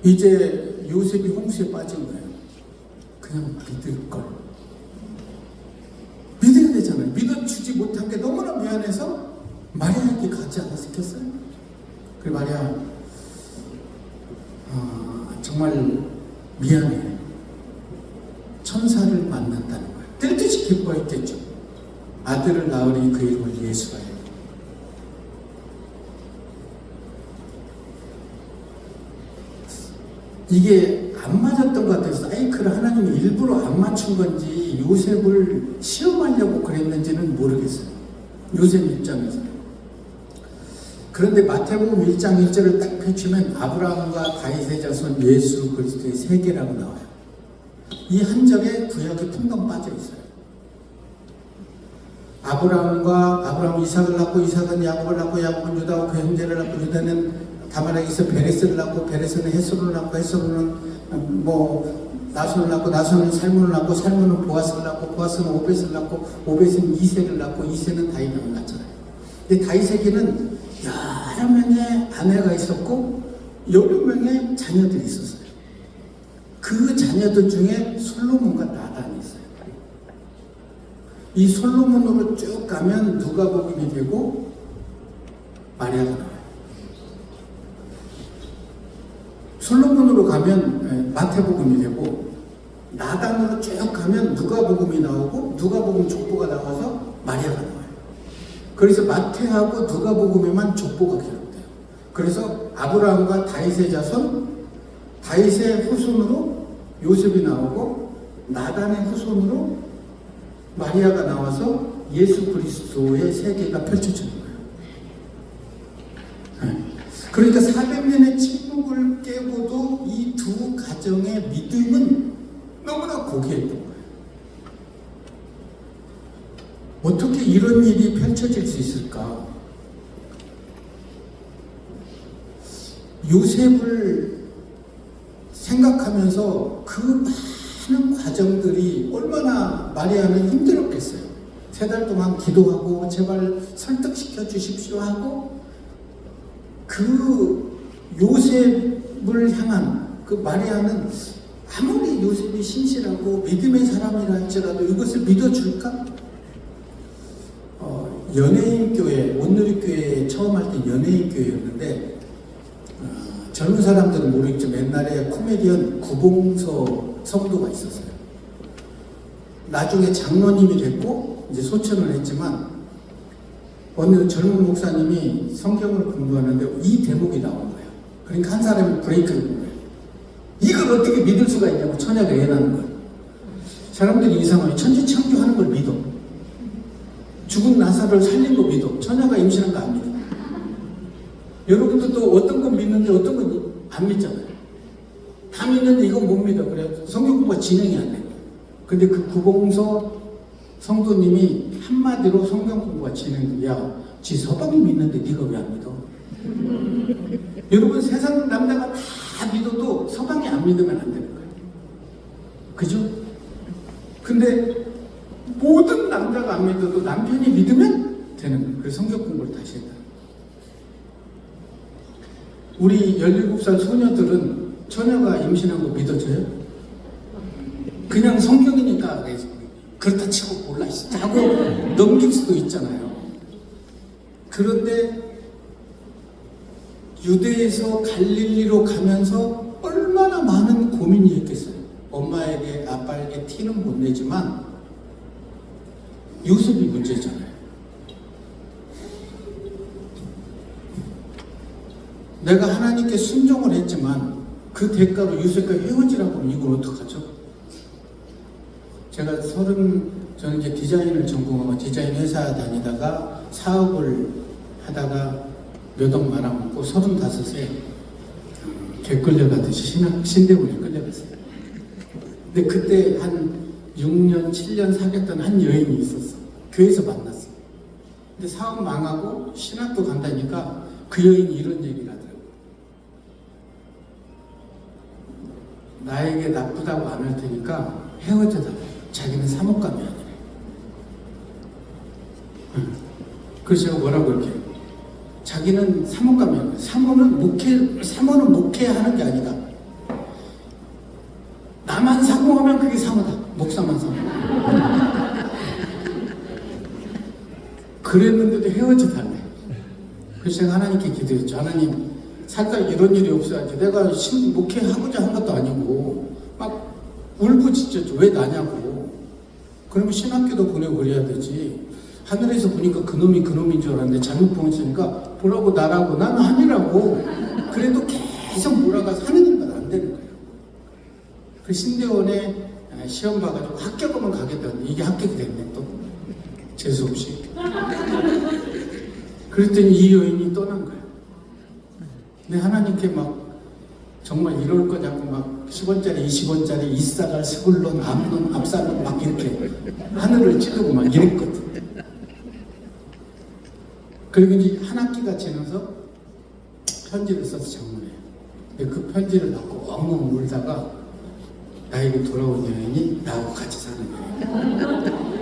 이제 요셉이 홍수에 빠진 거예요. 그냥 믿을 걸. 믿어야 되잖아요. 믿어주지 못한 게 너무나 미안해서 마리아에게 가지 않았겠어요? 그래, 마리아, 정말 미안해. 천사를 만났다는 거예요. 뜰 듯이 기뻐했겠죠. 아들을 낳으니 그 이름을 예수라 해요. 이게 안 맞았던 것 같아요. 사이클을 하나님이 일부러 안 맞춘 건지 요셉을 시험하려고 그랬는지는 모르겠어요. 요셉 입장에서. 그런데 마태복음 1장 1절을 딱 펼치면 아브라함과 다윗의 자손 예수 그리스도의 세계라고 나와요. 이 한 절에 구약이 풍덩 빠져 있어요. 아브라함 이삭을 낳고 이삭은 야곱을 낳고 야곱은 유다와 그 형제를 낳고 유다는 다말에게서 베레스를 낳고 베레스는 헤스론을 낳고 헤스론은 나손을 낳고 나손은 살몬을 낳고 살몬은 보아스를 낳고 보아스는 오벳을 낳고 오벳은 이새를 낳고 이새는 다윗을 낳잖아요. 근데 다윗에게는 여러 명의 아내가 있었고 여러 명의 자녀들이 있었어요. 그 자녀들 중에 솔로몬과 나단이 있어요. 이 솔로몬으로 쭉 가면 누가복음이 되고 마리아가 나와요. 솔로몬으로 가면 마태복음이 되고 나단으로 쭉 가면 누가복음이 나오고 누가복음 족보가 나와서 마리아가 나와요. 그래서 마태하고 누가복음에만 족보가 기록돼요. 그래서 아브라함과 다윗의 자손 다윗의 후손으로 요셉이 나오고 나단의 후손으로 마리아가 나와서 예수 그리스도의 세계가 펼쳐지는 거예요. 그러니까 400년의 침묵을 깨고도 이 두 가정의 믿음은 너무나 고귀했던 거예요. 어떻게 이런 일이 펼쳐질 수 있을까? 요셉을 생각하면서 그 많은 과정들이 얼마나 마리아는 힘들었겠어요. 3달 동안 기도하고 제발 설득시켜 주십시오 하고 그 요셉을 향한 그 마리아는 아무리 요셉이 신실하고 믿음의 사람이라 할지라도 이것을 믿어줄까? 연예인 교회, 온누리 교회에 처음 할 때 연예인 교회였는데 젊은 사람들은 모르겠죠. 옛날에 코미디언 구봉서 성도가 있었어요. 나중에 장로님이 됐고 이제 소천을 했지만 어느 젊은 목사님이 성경을 공부하는데 이 대목이 나온 거예요. 그러니까 한 사람이 브레이크를 본 거예요. 이걸 어떻게 믿을 수가 있냐고 처녀가 예나는 거예요. 사람들이 이상하게 천지창조하는 걸 믿어. 죽은 나사를 살린 거 믿어. 처녀가 임신한 거 안 믿어. 여러분도 또 어떤 건 믿는데 어떤 건 안 믿잖아요. 다 믿는데 이건 못 믿어. 그래 성경 공부가 진행이 안 돼. 근데 그 구봉서 성도님이 한마디로 성경 공부가 진행돼. 야, 지 서방이 믿는데 네가 왜 안 믿어? 여러분 세상 남자가 다 믿어도 서방이 안 믿으면 안 되는 거예요. 그죠? 근데 모든 남자가 안 믿어도 남편이 믿으면 되는 거예요. 그래서 성경 공부를 다시 했다. 우리 17살 소녀들은 처녀가 임신한 거 믿어져요? 그냥 성경이니까 그렇다 치고 몰라 하고 넘길 수도 있잖아요. 그런데 유대에서 갈릴리로 가면서 얼마나 많은 고민이 있겠어요. 엄마에게 아빠에게 티는 못 내지만 요셉이 문제잖아요. 내가 하나님께 순종을 했지만 그 대가로 요셉과 헤어지라고 하면 이걸 어떡하죠? 제가 저는 이제 디자인을 전공하고 디자인 회사 다니다가 사업을 하다가 몇 억 말아먹고 35세 개 끌려가듯이 신대문에 끌려갔어요. 근데 그때 한 6년, 7년 사귀었던 한 여인이 있었어. 교회에서 만났어. 근데 사업 망하고 신학교 간다니까 그 여인이 이런 얘기를 하더라고요. 나에게 나쁘다고 안 할 테니까 헤어져달라고. 자기는 사목감이 아니래. 그래서 제가 뭐라고 이렇게 자기는 사목감이 아니래. 사모는 목회하는 게 아니다. 나만 사모하면 그게 사모다. 목사만 사모. 그랬는데도 헤어져달래. 그래서 제가 하나님께 기도했죠. 하나님 살다 이런 일이 없어야지. 내가 목회하고자 한 것도 아니고 막 울부짖었죠. 왜 나냐고. 그러면 신학교도 보내고 그래야 되지. 하늘에서 보니까 그놈이 그놈인 줄 알았는데 잘못 보냈으니까 보라고 나라고 나는 아니라고. 그래도 계속 몰아가서 하는 일만 안 되는 거예요. 그 신대원에 시험 봐가지고 합격하면 가겠다는데 이게 합격이 됐네 또. 재수없이. 그랬더니 이 여인이 떠난 거예요. 근데 하나님께 막 정말 이럴 거냐고 막 10원짜리 20원짜리 이사갈 스불론 암론 압살론 막 이렇게 하늘을 찌르고 막 이랬거든. 그리고 이제 한 학기가 지나서 편지를 써서 장문해요. 근데 그 편지를 받고 엉엉 울다가 나에게 돌아온 여인이 나하고 같이 사는 거예요.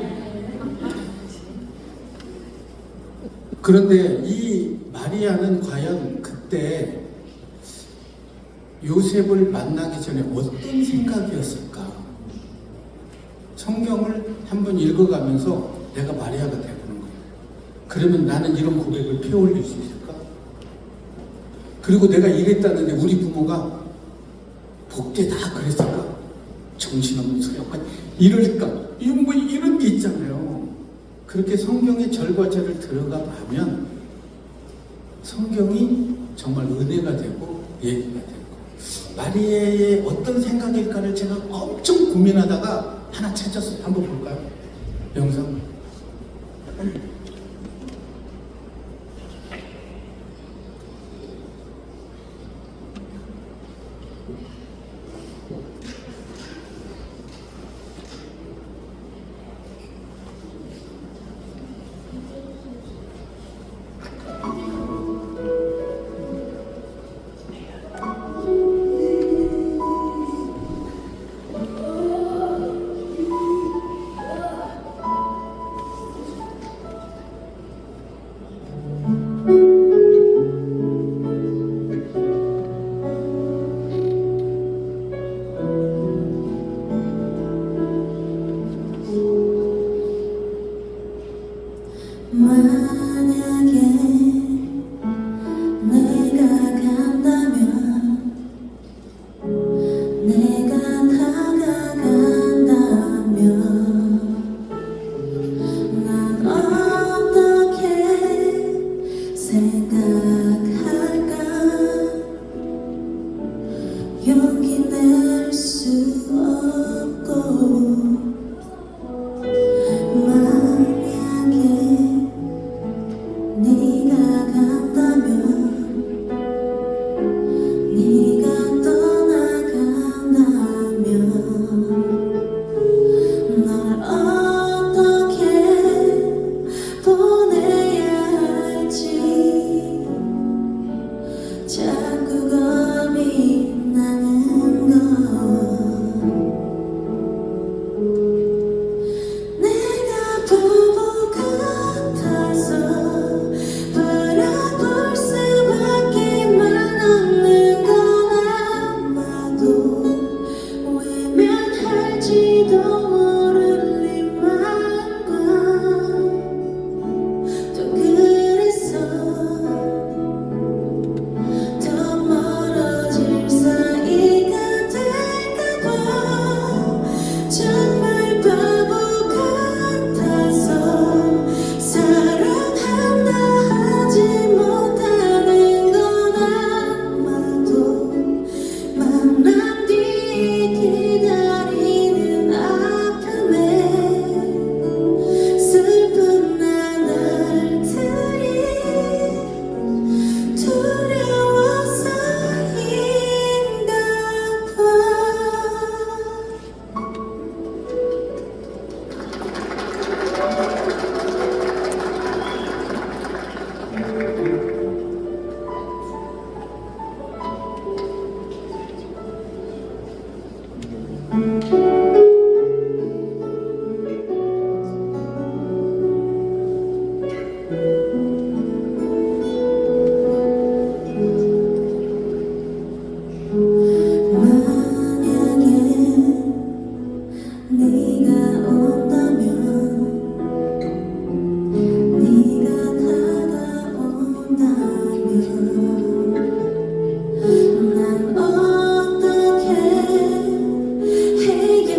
그런데 이 마리아는 과연 그때 요셉을 만나기 전에 어떤 생각이었을까? 성경을 한번 읽어가면서 내가 마리아가 되보는 거예요. 그러면 나는 이런 고백을 펴올릴 수 있을까? 그리고 내가 이랬다는데 우리 부모가 복되다 그랬을까? 정신없는 소리 약간 이럴까? 이런 게 있잖아요. 그렇게 성경의 절과절을 들어가 보면 성경이 정말 은혜가 되고 얘기가 되고 마리아의 어떤 생각일까를 제가 엄청 고민하다가 하나 찾았어요. 한번 볼까요? 영상. 만약에 내가 간다면, 내가 다가간다면, 난 어떻게 생각할까? 용기 낼 수 없고, 만약에 네가 간다면, 네가 떠나간다면, 널 어떻게 보내야 할지 자꾸 겁이 나는 것. 내가 바보 같아서 바라볼 수밖에만 없는 건 아마도 외면할지도 모를 희망과, 또 그래서 더 멀어질 사이가 될까봐 정말 바보 같아서 사랑한다 하지 못하는 건 아마도 만난 뒤 기다리는 아픔에 슬픈 나날들이 두려워서인가 봐. 만약에 네가 온다면, 네가 다가온다면, 난 어떻게 해결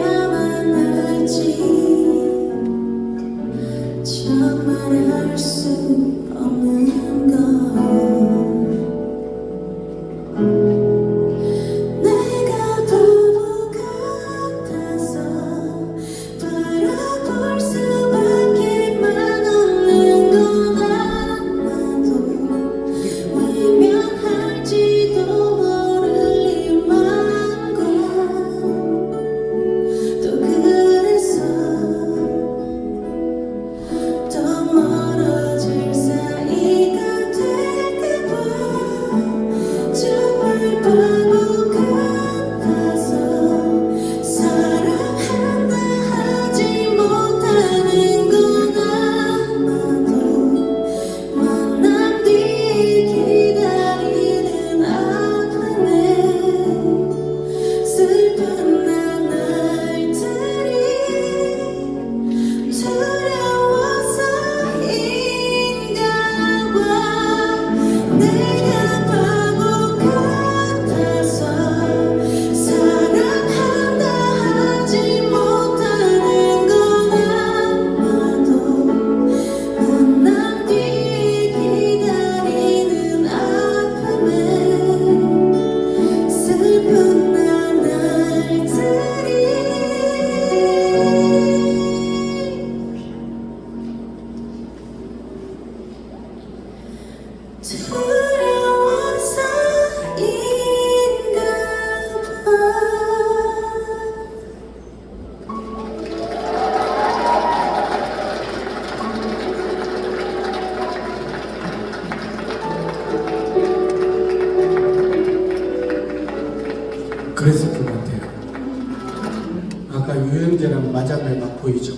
아까 유영재랑 마자매 막 보이죠?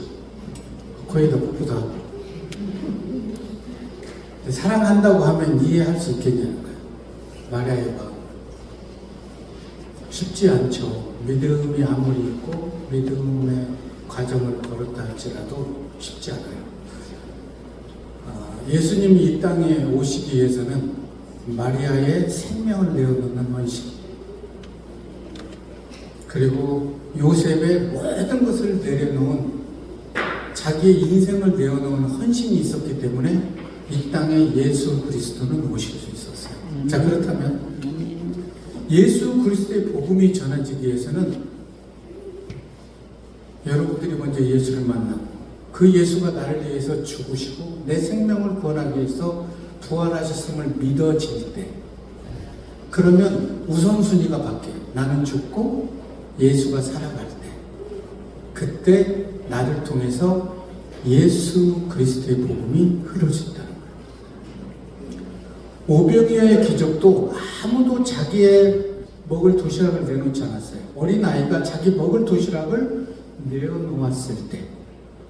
거의 다 복부도 하고. 사랑한다고 하면 이해할 수 있겠냐는 거예요. 마리아의 마음. 쉽지 않죠. 믿음이 아무리 있고 믿음의 과정을 걸었다 할지라도 쉽지 않아요. 예수님이 이 땅에 오시기 위해서는 마리아의 생명을 내어놓는 헌신, 그리고 요셉의 모든 것을 내려놓은 자기의 인생을 내어놓은 헌신이 있었기 때문에 이 땅에 예수 그리스도는 오실 수 있었어요. 자, 그렇다면 예수 그리스도의 복음이 전해지기 위해서는 여러분들이 먼저 예수를 만나고 그 예수가 나를 위해서 죽으시고 내 생명을 구원하기 위해서 부활하셨음을 믿어질 때, 그러면 우선순위가 바뀌어요. 나는 죽고 예수가 살아갈 때, 그때 나를 통해서 예수 그리스도의 복음이 흐려진다는 거예요. 오병이어의 기적도 아무도 자기의 먹을 도시락을 내놓지 않았어요. 어린아이가 자기 먹을 도시락을 내어놓았을 때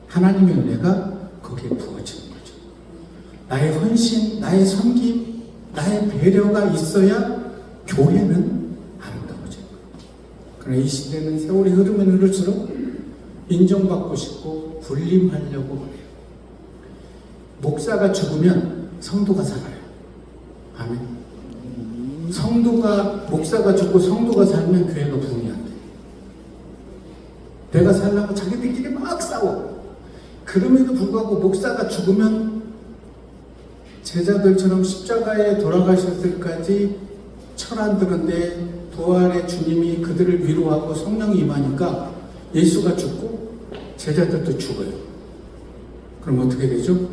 하나님의 은혜가 거기에 부어지는 거죠. 나의 헌신, 나의 섬김, 나의 배려가 있어야 교회는 아름다워져요. 그러나 이 시대는 세월이 흐르면 흐를수록 인정받고 싶고 군림하려고 해요. 목사가 죽으면 성도가 살아요. 아멘. 목사가 죽고 성도가 살면 교회가 부흥이 안 돼요. 내가 살려고 자기들끼리 막 싸워. 그럼에도 불구하고 목사가 죽으면 제자들처럼 십자가에 돌아가셨을 때까지 철 안 드는데 부활의 주님이 그들을 위로하고 성령이 임하니까 예수가 죽고 제자들도 죽어요. 그럼 어떻게 되죠?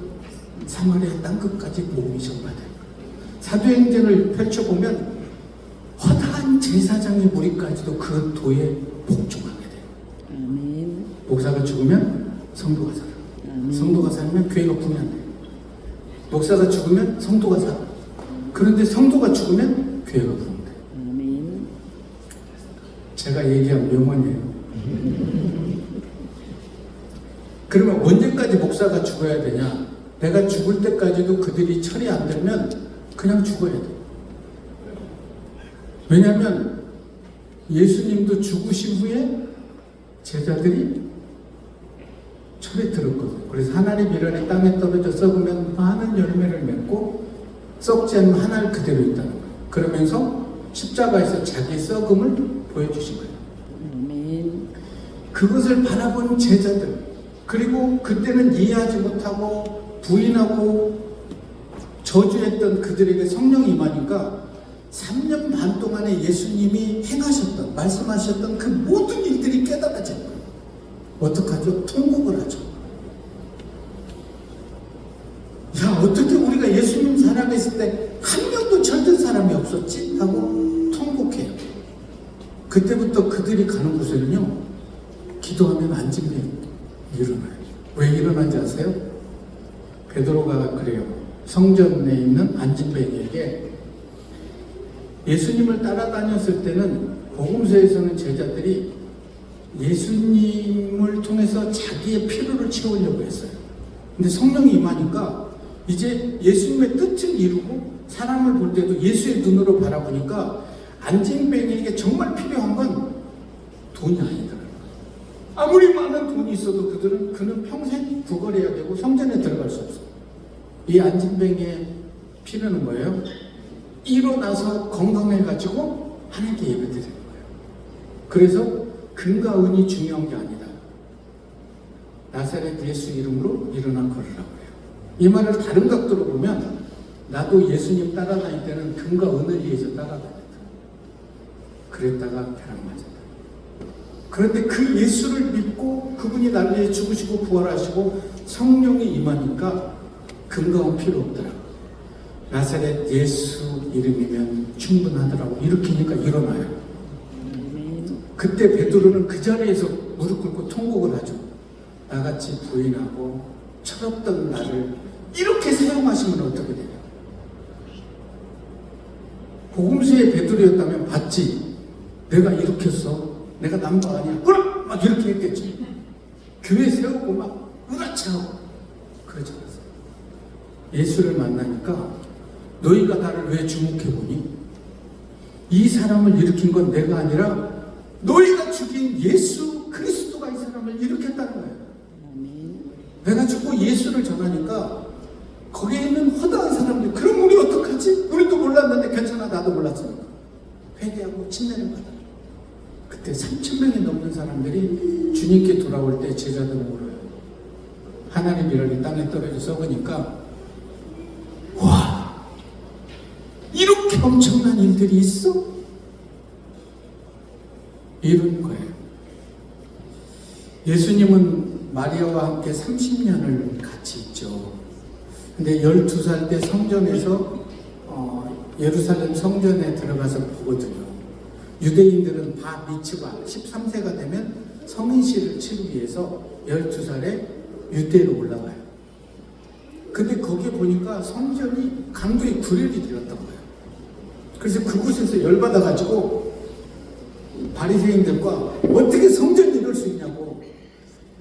사마리아 땅끝까지 복음이 전파돼요. 사도행전을 펼쳐보면 허다한 제사장의 무리까지도 그 도에 복종하게 돼요. 아멘. 목사가 죽으면 성도가 살아. 성도가 살면 교회가 부흥이 안 돼요. 목사가 죽으면 성도가 살아. 그런데 성도가 죽으면 교회가 부흥돼요. 아멘. 제가 얘기한 명언이에요. 그러면 언제까지 목사가 죽어야 되냐? 내가 죽을 때까지도 그들이 철이 안 들면 그냥 죽어야 돼. 왜냐하면 예수님도 죽으신 후에 제자들이 철이 들었거든요. 그래서 하나님 미련이 땅에 떨어져 썩으면 많은 열매를 맺고 썩지 않으면 하나를 그대로 있다는 거예요. 그러면서 십자가에서 자기 썩음을 보여주신 거예요. 아멘. 그것을 바라본 제자들, 그리고 그때는 이해하지 못하고 부인하고 저주했던 그들에게 성령이 임하니까 3년 반 동안에 예수님이 행하셨던, 말씀하셨던 그 모든 일들이 깨달아진 거예요. 어떡하죠? 통곡을 하죠. 야, 어떻게 우리가 예수님 살아계실 때 한 명도 철든 사람이 없었지? 하고 통곡해요. 그때부터 그들이 가는 곳에는요, 기도하면 안진병이 일어나요. 왜 일어난지 아세요? 베드로가 그래요. 성전에 있는 안진뱅이에게 예수님을 따라다녔을 때는 복음서에서는 제자들이 예수님을 통해서 자기의 필요를 채우려고 했어요. 근데 성령이 임하니까 이제 예수님의 뜻을 이루고 사람을 볼 때도 예수의 눈으로 바라보니까 안진뱅이에게 정말 필요한 건 돈이 아니더라고요. 아무리 많은 돈이 있어도 그는 평생 구걸해야 되고 성전에 들어갈 수 없어요. 이 안진뱅이의 필요는 뭐예요? 일어나서 건강해가지고 하나님께 예배드리는 거예요. 그래서 금과 은이 중요한 게 아니다. 나사렛 예수 이름으로 일어나 걸으라고 해요. 이 말을 다른 각도로 보면 나도 예수님 따라다닐 때는 금과 은을 위해서 따라다녔다. 그랬다가 벼락 맞았다. 그런데 그 예수를 믿고 그분이 나를 위해 죽으시고 부활하시고 성령이 임하니까 금과 은 필요 없더라. 나사렛 예수 이름이면 충분하더라고. 일으키니까 일어나요. 그때 베드로는 그 자리에서 무릎 꿇고 통곡을 하죠. 나같이 부인하고 철없던 나를 이렇게 사용하시면 어떻게 되냐. 복음서의 베드로였다면 봤지. 내가 일으켰어. 내가 남도 아니야. 그럼 막 이렇게 했겠지. 교회 세우고 막 으라차고 그러지 않았어요. 예수를 만나니까 너희가 나를 왜 주목해보니? 이 사람을 일으킨 건 내가 아니라 너희가 죽인 예수 그리스도가 이 사람을 일으켰다는 거예요. 아멘. 내가 죽고 예수를 전하니까 거기에 있는 허다한 사람들, 그럼 우리 어떡하지? 우리도 몰랐는데 괜찮아, 나도 몰랐으니까 회개하고 침례를 받아. 그때 3,000명이 넘는 사람들이 주님께 돌아올 때 제자들을 물어요. 하나님 이름이 땅에 떨어져 썩으니까 와, 이렇게 엄청난 일들이 있어? 이런 거예요. 예수님은 마리아와 함께 30년을 같이 있죠. 근데 12살 때 성전에서 예루살렘 성전에 들어가서 보거든요. 유대인들은 바 미츠바 13세가 되면 성인식을 치르기 위해서 12살에 유대로 올라가요. 근데 거기 보니까 성전이 강도의 구렬이 되었던 거예요. 그래서 그곳에서 열받아가지고 바리새인들과 어떻게 성전이 이럴 수 있냐고,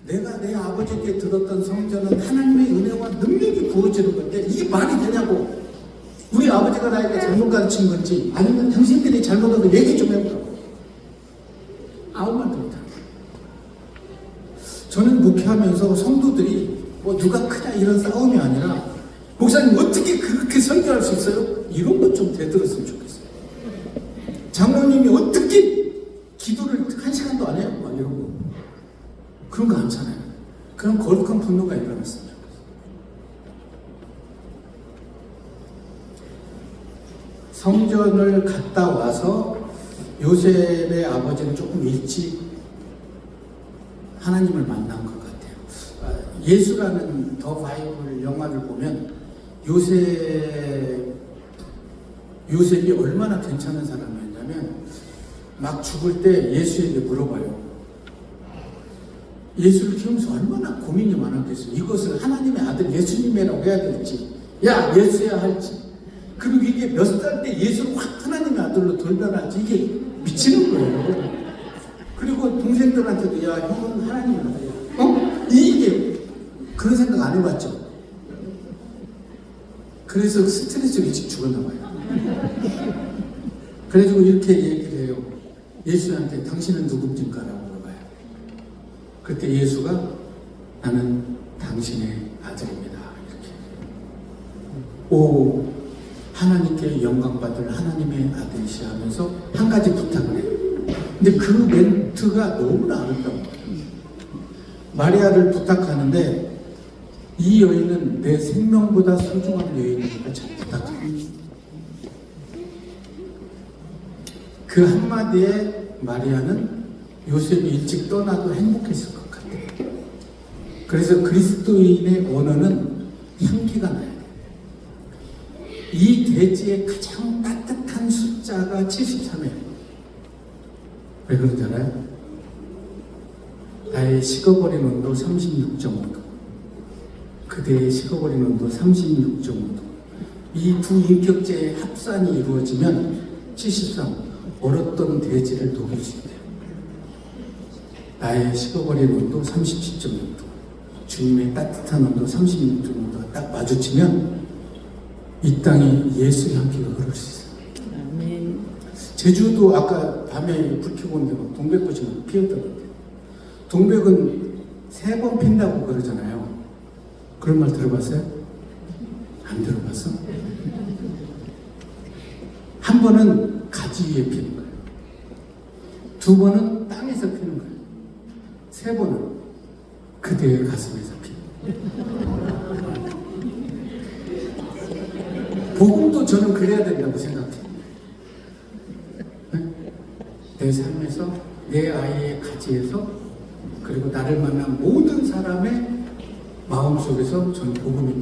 내가 내 아버지께 들었던 성전은 하나님의 은혜와 능력이 부어지는 건데 이게 말이 되냐고, 우리 아버지가 나에게 잘못 가르친 건지 아니면 당신들이 잘못한 거 얘기 좀 해보라고. 아무 말도 못하는 거예요. 저는 목회하면서 성도들이 뭐 누가 크냐 이런 싸움이 아니라, 목사님 어떻게 그렇게 설교할 수 있어요? 이런 것 좀 되들었으면 좋겠어요. 장로님이 어떻게 기도를 1시간도 안 해요? 막 이런 거. 그런 거 않잖아요. 그런 거룩한 분노가 일어났습니다. 성전을 갔다 와서 요셉의 아버지는 조금 일찍 하나님을 만난 것 같아요. 예수라는 더 바이블 영화를 보면 요셉이 얼마나 괜찮은 사람이었냐면 막 죽을 때 예수에게 물어봐요. 예수를 키우면서 얼마나 고민이 많았겠어요. 이것을 하나님의 아들 예수님이라고 해야 될지, 야 예수야 할지, 그리고 이게 몇 살 때 예수를 확 하나님의 아들로 돌변할지, 이게 미치는 거예요. 그리고 동생들한테도 야 형은 하나님의 아들이야. 이게 그런 생각 안 해봤죠. 그래서 스트레스로 일찍 죽었나 봐요. 그래가지고 이렇게 얘기를 해요. 예수한테 당신은 누굽니까? 라고 물어봐요. 그때 예수가 나는 당신의 아들입니다. 이렇게. 오, 하나님께 영광받을 하나님의 아들이시 하면서 한 가지 부탁을 해요. 근데 그 멘트가 너무나 아름다운 거예요. 마리아를 부탁하는데 이 여인은 내 생명보다 소중한 여인이니까 잘 부탁해요. 그 한마디에 마리아는 요셉이 일찍 떠나도 행복했을 것 같아요. 그래서 그리스도인의 언어는 향기가 나요. 이 대지의 가장 따뜻한 숫자가 73이에요. 왜 그런지 알아요? 나의 식어버린 온도 36.5도, 그대의 식어버린 온도 36.5도. 이 두 인격체의 합산이 이루어지면 73, 얼었던 대지를 녹일 수 있대요. 나의 식어버린 온도 37.6도, 주님의 따뜻한 온도 36.5도가 딱 마주치면 이 땅에 예수 향기가 흐를 수 있어요. 아멘. 제주도 아까 밤에 불 켜고 오는데 막 동백꽃이 막 피었던데, 동백은 3번 핀다고 그러잖아요. 그런 말 들어봤어요? 안 들어봤어? 한 번은 가지 위에 피는 거예요. 2번은 땅에서 피는 거예요. 3번은 그대의 가슴에서 피는 거예요. 복음도 저는 그래야 된다고 생각해요. 내 삶에서, 내 아이의 가지에서, 그리고 나를 만난 모든 사람의 마음속에서 전 복음이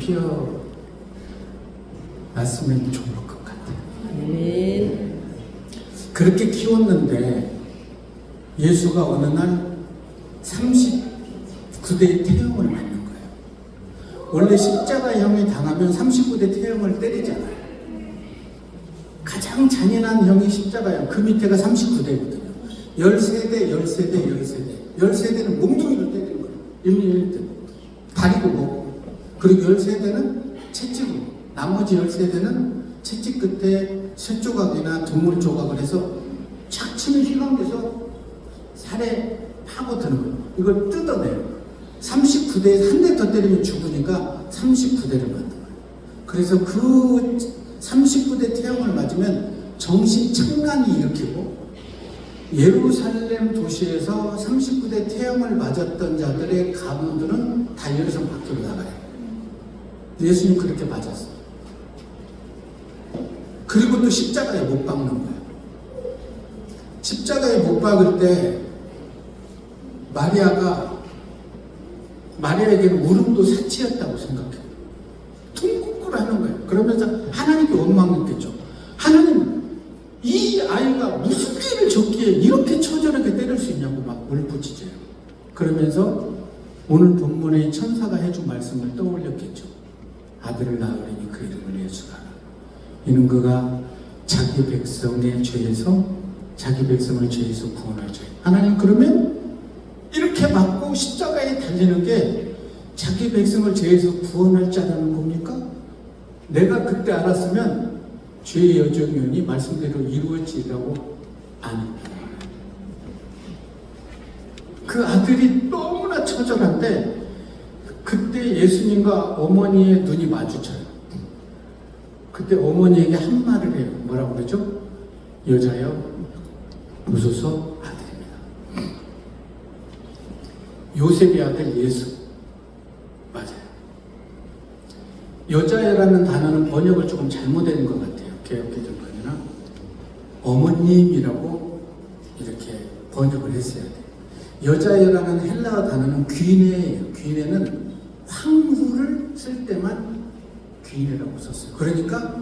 피어났으면 좋을 것 같아요. 아멘. 그렇게 키웠는데 예수가 어느 날 39대의 태형을 맞는 거예요. 원래 십자가형이 당하면 39대 태형을 때리잖아요. 가장 잔인한 형이 십자가형, 그 밑에가 39대거든요. 13대, 13대, 13대. 13대는 몽둥이를 때리는 거예요. 1년 1등. 다리도 먹고. 그리고 13대는 채찍으로. 나머지 13대는 채찍 끝에 쇠조각이나 동물 조각을 해서 착 치면 휘감돼서 살에 파고드는 거예요. 이걸 뜯어내요. 39대에 한 대 더 때리면 죽으니까 39대를 만든 거예요. 그래서 그 39대 태형을 맞으면 정신 착란이 일으키고 예루살렘 도시에서 39대 태형을 맞았던 자들의 가문들은 다 예루살렘 밖으로 나가요. 예수님 그렇게 맞았어요. 그리고 또 십자가에 못 박는 거예요. 십자가에 못 박을 때 마리아에게는 울음도 사치였다고 생각해요. 통곡을 하는 거예요. 그러면서 하나님께 원망 느꼈죠. 하나님, 이 아이가 무슨 죄를 졌기에 이렇게 처절하게 때릴 수 있냐고 막 울부짖어요. 그러면서 오늘 본문의 천사가 해준 말씀을 떠올렸겠죠. 아들을 낳으리니 그 이름을 예수가 하라. 이는 그가 자기 백성의 죄에서 자기 백성을 죄에서 구원할 죄. 하나님 그러면 이렇게 맞고 십자가에 달리는 게 자기 백성을 죄에서 구원할 자라는 겁니까? 내가 그때 알았으면 죄의 여정연이 말씀대로 이루어지라고 아닙니다. 그 아들이 너무나 처절한데 그때 예수님과 어머니의 눈이 마주쳐요. 그때 어머니에게 한 말을 해요. 뭐라고 그러죠? 여자여 보소서 아들입니다. 요셉의 아들 예수. 맞아요. 여자여라는 단어는 번역을 조금 잘못된 것 같아요. 개혁개정판이나 어머님이라고 이렇게 번역을 했어야 돼요. 여자여라는 헬라어 단어는 귀네예요. 귀네는 황후를 쓸 때만 귀네라고 썼어요. 그러니까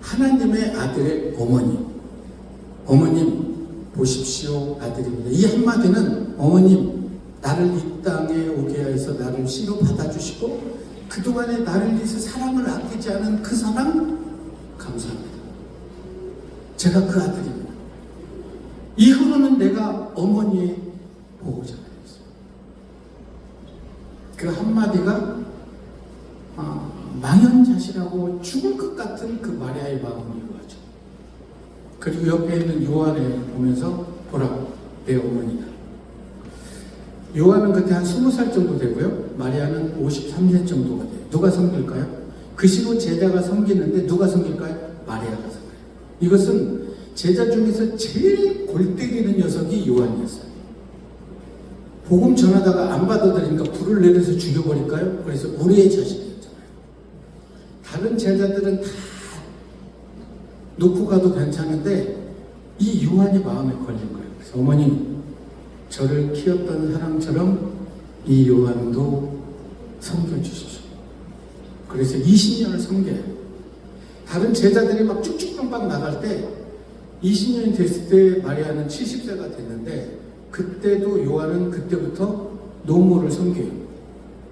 하나님의 아들의 어머님 보십시오 아들입니다. 이 한마디는 어머님 나를 이 땅에 오게 해서 나를 씨로 받아주시고 그동안에 나를 위해서 사랑을 아끼지 않은 그 사랑 감사합니다. 제가 그 아들입니다. 이후로는 내가 어머니의 보호자가 되었어요. 그 한마디가 망연자실하고 죽을 것 같은 그 마리아의 마음을 이루어져. 그리고 옆에 있는 요한을 보면서 보라 내 어머니다. 요한은 그때 한 20살 정도 되고요. 마리아는 53세 정도가 돼요. 누가 섬길까요? 그 시로 제자가 섬기는데 누가 섬길까요? 마리아가 섬겨요. 이것은 제자 중에서 제일 골 때리는 녀석이 요한이었어요. 복음 전하다가 안 받아들이니까 불을 내려서 죽여버릴까요? 그래서 우리의 자식이었잖아요. 다른 제자들은 다 놓고 가도 괜찮은데 이 요한이 마음에 걸린 거예요. 그래서 어머니 저를 키웠던 사람처럼 이 요한도 섬겨주십시오. 그래서 20년을 섬겨요. 다른 제자들이 막 쭉쭉빵빵 나갈 때 20년이 됐을 때 마리아는 70세가 됐는데 그때도 요한은 그때부터 노모를 섬겨요.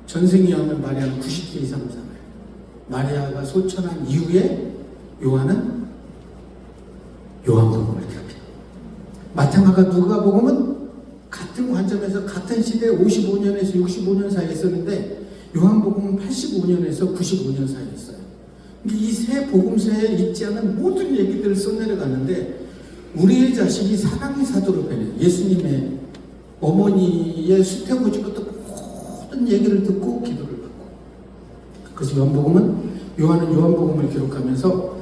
전생이 하면 마리아는 90세 이상 살아요. 마리아가 소천한 이후에 요한은 요한복음을 기록해요. 마태마가 누가복음은 같은 관점에서 같은 시대에 55년에서 65년 사이에 있었는데 요한복음은 85년에서 95년 사이에 있어요. 이 세 복음서에 있지 않은 모든 얘기들을 써내려가는데 우리의 자식이 사랑의 사도로 변해요. 예수님의 어머니의 수태고지부터 모든 얘기를 듣고 기도를 받고. 그래서 요한은 요한복음을 기록하면서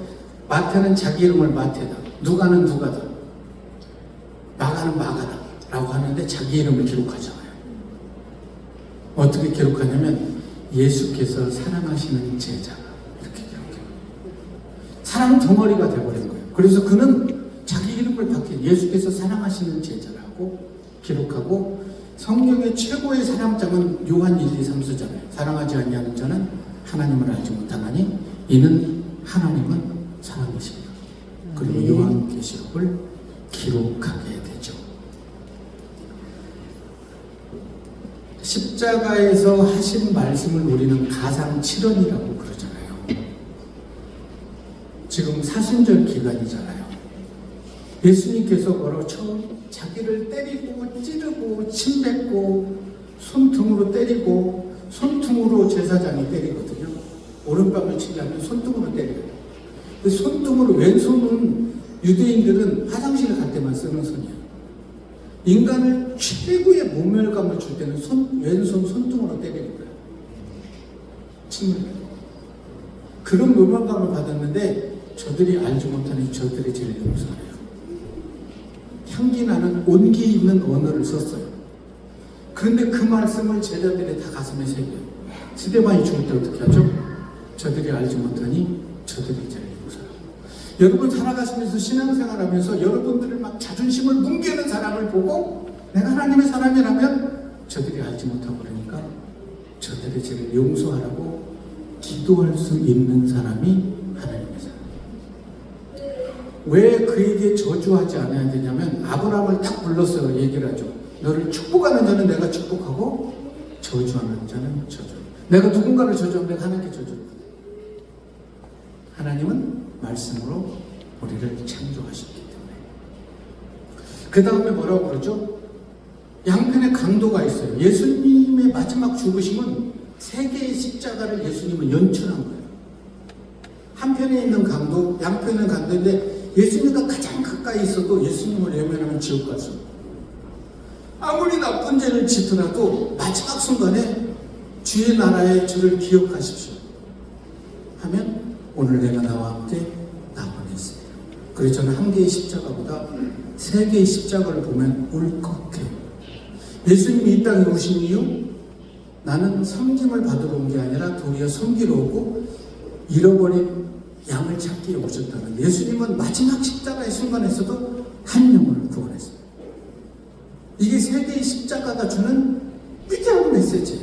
마태는 자기 이름을 마태다. 누가는 누가다. 마가는 마가다. 라고 하는데 자기 이름을 기록하잖아요. 어떻게 기록하냐면 예수께서 사랑하시는 제자가 이렇게 기록해요. 사랑 덩어리가 돼버린 거예요. 그래서 그는 자기 이름을 바뀌어 예수께서 사랑하시는 제자라고 기록하고 성경의 최고의 사랑장은 요한 1, 2, 3서잖아요. 사랑하지 아니하는 자는 하나님을 알지 못하나니 이는 하나님은 사랑이십니다. 그리고 요한계시록을 기록하게 되죠. 십자가에서 하신 말씀을 우리는 가상칠언이라고 그러잖아요. 지금 사순절 기간이잖아요. 예수님께서 뭐라고 자기를 때리고 찌르고 침뱉고 손등으로 때리고 손등으로 제사장이 때리거든요. 오른밤을 치게 하면 손등으로 때려요. 그 손등으로 왼손은 유대인들은 화장실 갈 때만 쓰는 손이에요. 인간을 최고의 모멸감을 줄 때는 왼손 손등으로 때리는 거예요. 침을. 그런 모멸감을 받았는데 저들이 알지 못하는 저들의 죄를 용서해요. 향기 나는 온기 있는 언어를 썼어요. 그런데 그 말씀을 제자들이 다 가슴에 새겨요. 스데반이 죽을 때 어떻게 하죠? 저들이 알지 못하니 저들의 죄를 용서해요. 여러분 살아가시면서 신앙생활하면서 여러분들을 막 자존심을 뭉개는 사람을 보고 내가 하나님의 사람이라면 저들이 알지 못하고 그러니까 저들의 죄를 용서하라고 기도할 수 있는 사람이 하나님의 사람. 왜 그에게 저주하지 않아야 되냐면 아브라함을 딱 불러서 얘기를 하죠. 너를 축복하는 자는 내가 축복하고 저주하는 자는 저주. 내가 누군가를 저주하면 내가 하나님께 저주합니다. 하나님은 말씀으로 우리를 창조하셨기 때문에. 그 다음에 뭐라고 그러죠? 양편에 강도가 있어요. 예수님의 마지막 죽으심은 세 개의 십자가를 예수님은 연출한 거예요. 한편에 있는 강도, 양편에 있는 강도인데 예수님과 가장 가까이 있어도 예수님을 외면하면 지옥 갈 수 없어요. 아무리 나쁜 죄를 짓더라도 마지막 순간에 주의 나라의 주를 기억하십시오 하면 오늘 내가 나와 함께 나보냈습니다. 그래서 저는 한 개의 십자가보다 세 개의 십자가를 보면 울컥해요. 예수님이 이 땅에 오신 이유 나는 섬김을 받으러 온 게 아니라 도리어 섬기러 오고 잃어버린 양을 찾기에 오셨다는 예수님은 마지막 십자가의 순간에서도 한 영혼을 구원했어요. 이게 세 개의 십자가가 주는 위대한 메시지예요.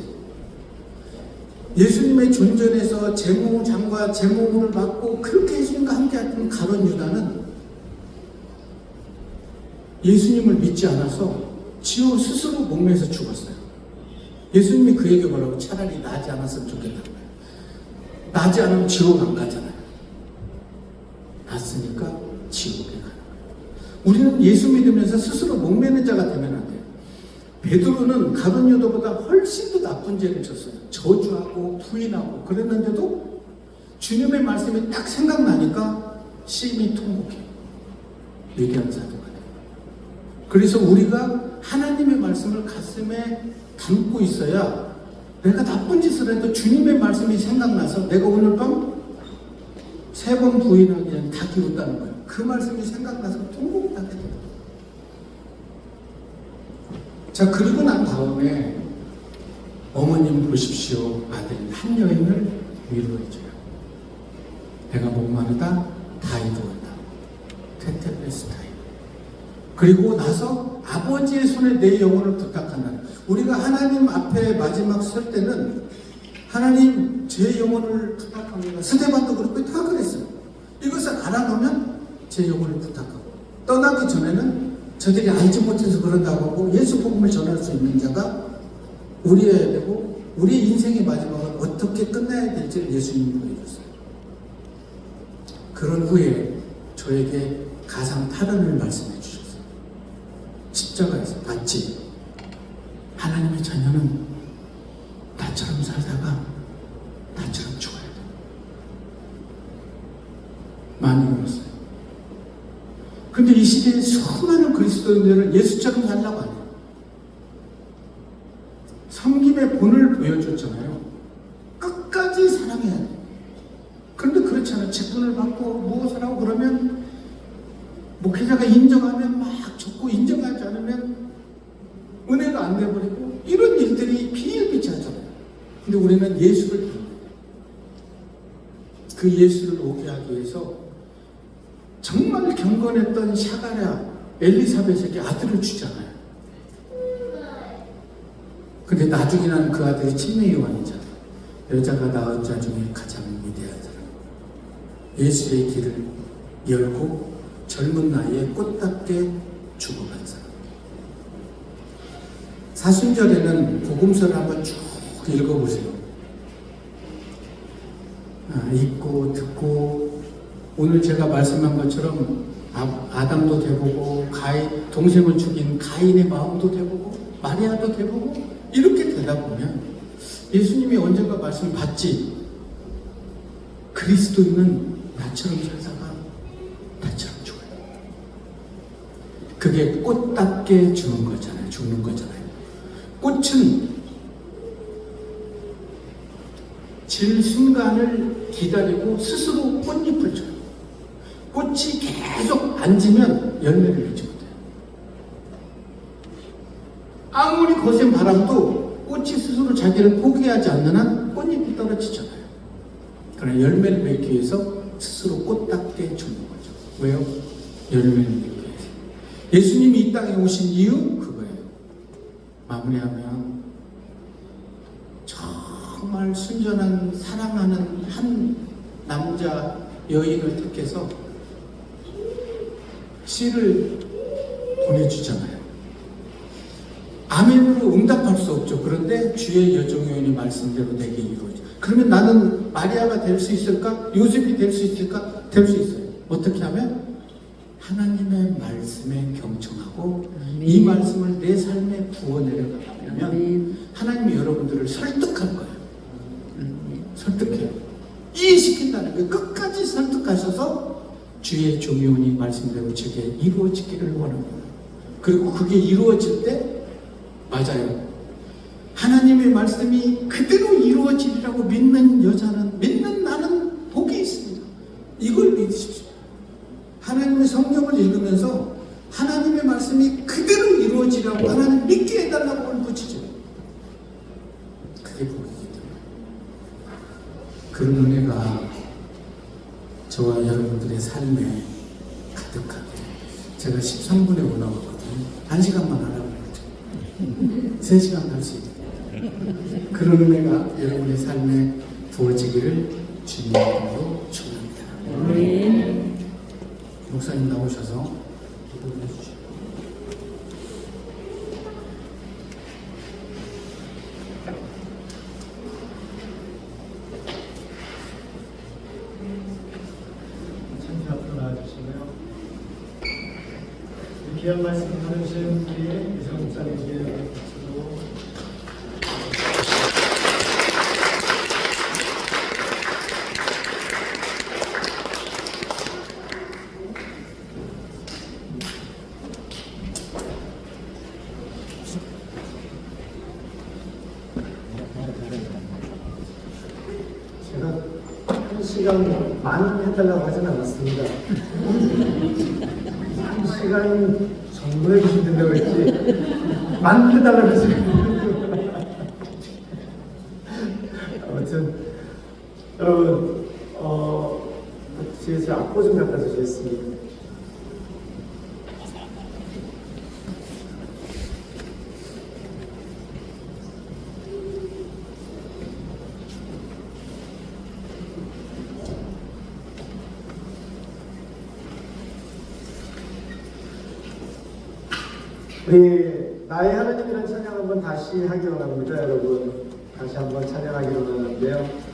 예수님의 존전에서 제모장과 제모를 받고 그렇게 예수님과 함께했던 가룟 유다는 예수님을 믿지 않아서 지옥 스스로 목매서 죽었어요. 예수님이 그에게 뭐라고 차라리 나지 않았으면 좋겠다는 거예요. 나지 않으면 지옥 안 가잖아요. 났으니까 지옥에 가는 거예요. 우리는 예수 믿으면서 스스로 목매는 자가 되면 안 돼요. 베드로는 가룟 유다보다 훨씬 더 나쁜 죄를 졌어요. 저주하고 부인하고 그랬는데도 주님의 말씀이 딱 생각나니까 심히 통곡해요. 위대한 사도가 돼요. 그래서 우리가 하나님의 말씀을 가슴에 담고 있어야 내가 나쁜 짓을 해도 주님의 말씀이 생각나서 내가 오늘 밤 3번 부인하기엔 다 기웃다는 거예요. 그 말씀이 생각나서 통곡을 하게 돼요. 자, 그리고 난 다음에 어머님 보십시오. 아들 한 여인을 위로해줘요. 내가 목마르다 다 이루었다. 테텔레스타임. 그리고 나서 아버지의 손에 내 영혼을 부탁한다. 우리가 하나님 앞에 마지막 설 때는 하나님 제 영혼을 부탁합니다. 스데반도 그렇고 다 그랬어요. 이것을 알아놓으면 제 영혼을 부탁하고 떠나기 전에는 저들이 알지 못해서 그런다고 하고 예수 복음을 전할 수 있는 자가 우리여야 되고 우리 인생의 마지막은 어떻게 끝나야 될지를 예수님이 보여줬어요. 그런 후에 저에게 가상 탈언을 말씀해 주셨어요. 십자가에서 봤지. 하나님의 자녀는 나처럼 살다가 나처럼 죽어야 돼. 많이 울었어요. 근데 이 시대에 수많은 그리스도인들은 예수처럼 살라고 하네요. 섬김의 본을 보여줬잖아요. 끝까지 사랑해야 돼. 그런데 그렇지 않아요. 직분을 받고 무엇을 하고 그러면 목회자가 인정하면 막 좋고 인정하지 않으면 은혜가 안 돼버리고 이런 일들이 비일비재하잖아요. 근데 우리는 예수를 믿는 거예요. 그 예수를 오게 하기 위해서 정말 경건했던 샤가랴 엘리사벳에게 아들을 주잖아요. 근데 나중에 난 그 아들이 침례 요한이잖아요. 여자가 낳은 자 중에 가장 위대한 사람. 예수의 길을 열고 젊은 나이에 꽃답게 죽어간 사람. 사순절에는 복음서를 한번 쭉 읽어보세요. 읽고 듣고 오늘 제가 말씀한 것처럼 아담도 돼보고 동생을 죽인 가인의 마음도 돼보고 마리아도 돼보고 이렇게 되다 보면 예수님이 언젠가 말씀 받지 그리스도인은 나처럼 살다가 나처럼 죽어요. 그게 꽃답게 죽는 거잖아요. 꽃은 질 순간을 기다리고 스스로 꽃잎을 줘요. 꽃이 계속 앉으면 열매를 맺지 못해요. 아무리 거센 바람도 꽃이 스스로 자기를 포기하지 않는 한 꽃잎이 떨어지잖아요. 그러나 열매를 맺기 위해서 스스로 꽃답게 죽는 거죠. 왜요? 열매를 맺기 위해서. 예수님이 이 땅에 오신 이유 그거예요. 마무리하면 정말 순전한 사랑하는 한 남자 여인을 택해서 씨를 보내주잖아요. 아멘으로 응답할 수 없죠. 그런데 주의 여종여인이 말씀대로 내게 이루어져. 그러면 나는 마리아가 될 수 있을까? 요셉이 될 수 있을까? 될 수 있어요. 어떻게 하면? 하나님의 말씀에 경청하고 이 말씀을 내 삶에 부어내려가다 보면 하나님이 여러분들을 설득할 거예요. 설득해요. 이해시킨다는 거예요. 끝까지 설득하셔서 주의 종이오니 말씀대로 제게 이루어지기를 원합니다. 그리고 그게 이루어질 때 맞아요. 하나님의 말씀이 그대로 이루어지리라고 믿는 나는 복이 있습니다. 이걸 믿으십시오. 하나님의 성경을 읽으면서 하나님의 말씀이 그대로 이루어지라고 하나님 믿게 해달라고 붙이죠. 그게 복이기 때문에 그런 은혜가 저와 여러분들의 삶에 가득하게. 제가 13분에 올라왔거든요. 1시간만 하라고 했죠. 3시간 할 수 있어요. 그런 은혜가 여러분의 삶에 부어지기를 주님으로 축원합니다. 아멘. 목사님 나오셔서 기도해 주시죠. 찬양 앞으로 나와주시고요. 귀한 말씀 나누신 우리 이성 목사님께 박수로. 제가 1시간 만 해달라고 하진 않았습니다. 1시간 정도 해주시면 된다고 했지 만 해달라고 했지. 아무튼 여러분 뒤에서 악보 좀 갖다 주시겠습니다. 우리 나의 하나님이라는 찬양 한번 다시 하기로 합니다. 여러분 다시 한번 찬양하기로 하는데요.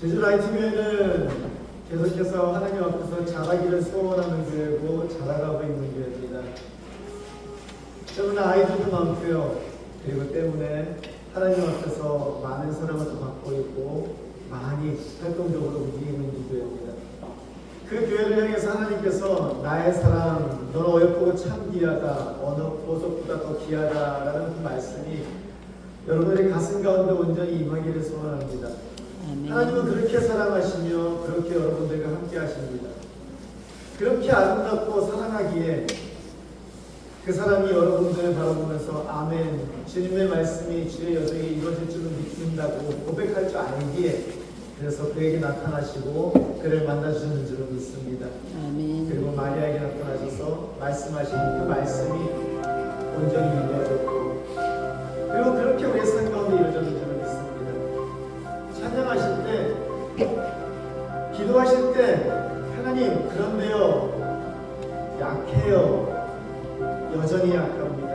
제주 라이트교회는 계속해서 하나님 앞에서 자라기를 소원하는 교회고 자라가고 있는 교회입니다. 때문에 아이들도 많고요. 그리고 때문에 하나님 앞에서 많은 사랑을 또 받고 있고 많이 활동적으로 움직이고 있는 교회입니다. 그 교회를 향해서 하나님께서 나의 사랑, 너는 어여쁘고 참 귀하다, 어느 보석보다 더 귀하다라는 그 말씀이 여러분의 가슴 가운데 온전히 임하기를 소원합니다. 하나님은 그렇게 사랑하시며 그렇게 여러분들과 함께 하십니다. 그렇게 아름답고 사랑하기에 그 사람이 여러분들을 바라보면서 아멘, 주님의 말씀이 주의 여정에 이루어질 줄은 믿는다고 고백할 줄 알기에 그래서 그에게 나타나시고 그를 만나주시는 줄은 믿습니다. 아멘. 그리고 마리아에게 나타나셔서 말씀하시는 그 말씀이 온전히 이루어졌고 그리고 그렇게 우리의 삶 가운데 이루어졌는 줄은 믿습니다. 찬양하실 때, 기도하실 때 하나님 그런데요 약해요, 여전히 약합니다.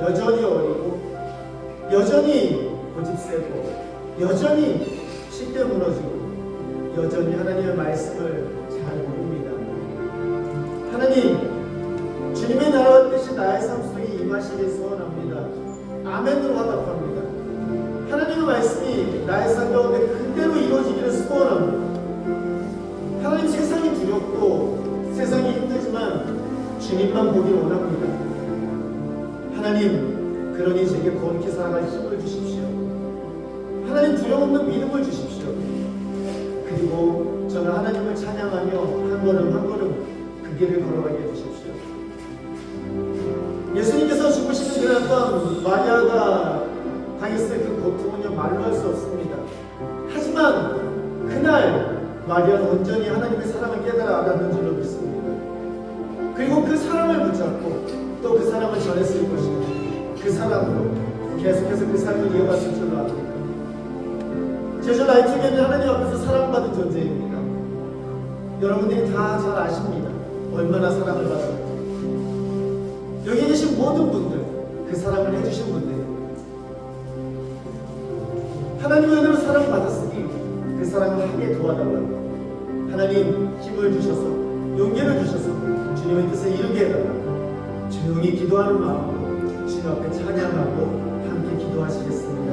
여전히 어리고 여전히 고집세고 여전히 쉽게 무너지고 여전히 하나님의 말씀을 잘 모릅니다. 하나님, 주님의 나라와 뜻이 나의 삶 속에 임하시길 소원합니다. 아멘으로 화답합니다. 하나님의 말씀이 나의 삶 가운데 그대로 이루어지기를 소원합니다. 하나님, 세상이 두렵고 세상이 힘들지만 주님만 보길 원합니다. 하나님, 그러니 제게 거룩히 살아갈 힘을 주십시오. 하나님, 두려움 없는 믿음을 주십시오. 그리고 저는 하나님을 찬양하며 한 걸음 한 걸음 그 길을 걸어가게 해주십시오. 예수님께서 죽으시는 그날 밤 마리아가 당했을 그 고통은요 말로 할 수 없습니다. 하지만 그날 마리아는 온전히 하나님의 사랑을 깨달아 알았는 줄로 믿습니다. 그리고 그 사랑을 붙잡고 또 그 사랑을 전했을 것이고 그 사랑으로 계속해서 그 삶을 이어갔을 줄로 압니다. 제주 라이트교회는 하나님 앞에서 사랑받은 존재입니다. 여러분들이 다 잘 아십니다. 얼마나 사랑을 받았는지. 여기 계신 모든 분들, 그 사랑을 해주신 분들, 하나님의 은혜로 사랑받았으니 그 사랑을 하게 도와달라고 하나님 힘을 주셔서 용기를 주셔서 주님의 뜻을 이루게 해달라고 조용히 기도하는 마음으로 주님 앞에 찬양하고 함께 기도하시겠습니다.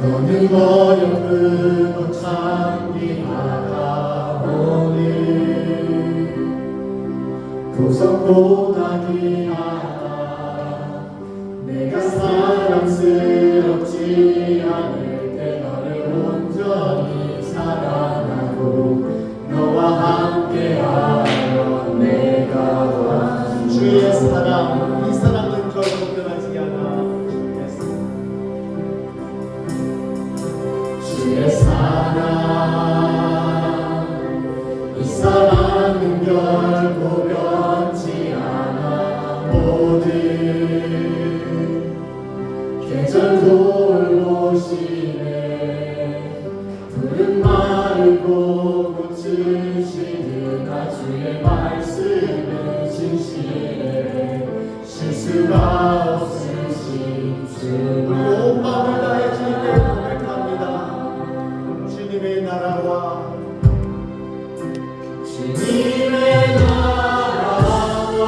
너는 어렵고 창피하다 오늘 도성보다 귀하다 내가 사랑스럽지 않을 때 너를 온전히 사랑하고 너와 함께하여 내가 와 주의 사랑, 이 사랑은 결코 변하지 않아. 주의 사랑 이 사랑은 결코 변치 않아 모든 계절 돌보시네 푸른 마르고 꽃을 시드나 주의 말씀은 진실해 실수가 없으신 주 온 마음을 다해 주님께 고백합니다. 주님의 나라와 주님의 나라와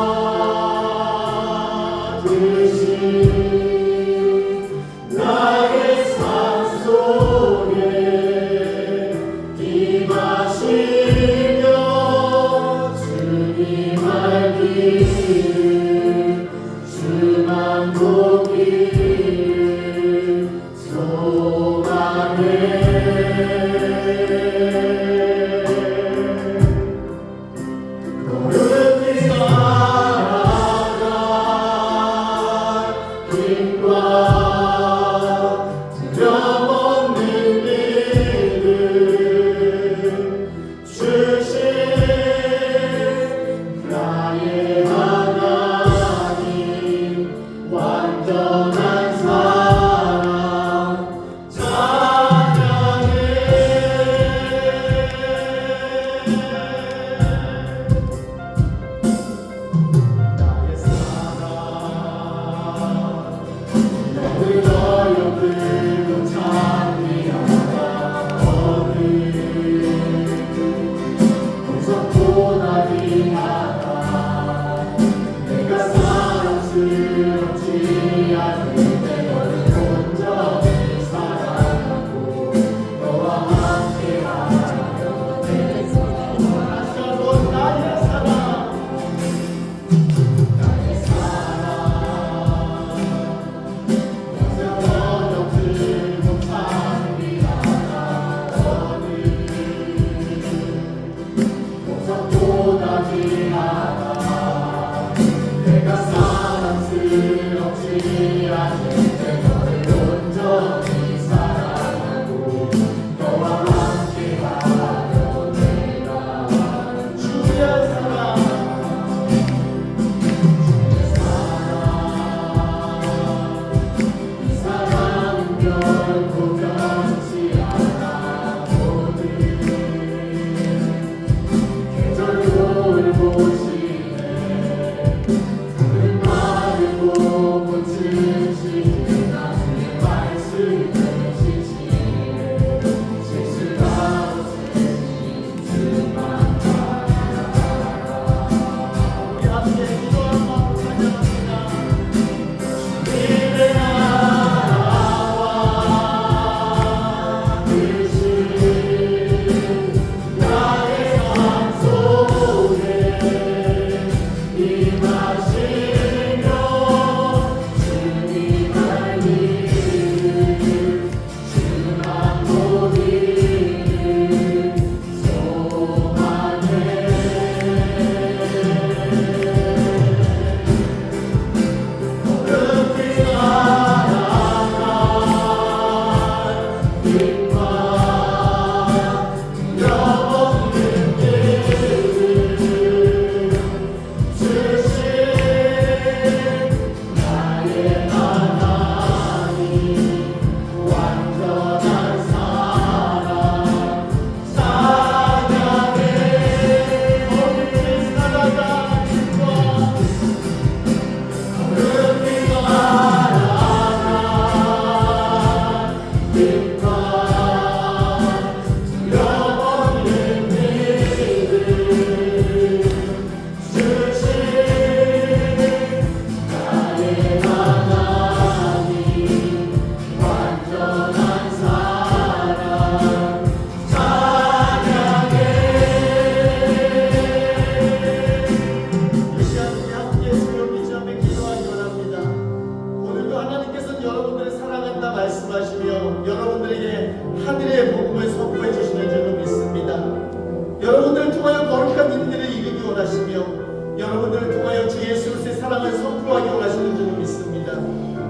뜻이 나의 삶 속에 임하시며 주님 알기를 주만 보기를 소망해 거룩히 살아갈 힘과 두려움 없는 믿음 주신 나의 하나님 완전한 사랑 찬양해 여러분들을 통하여 주 예수 그리스도의 사랑을 선포하기 원하시는 줄 믿습니다.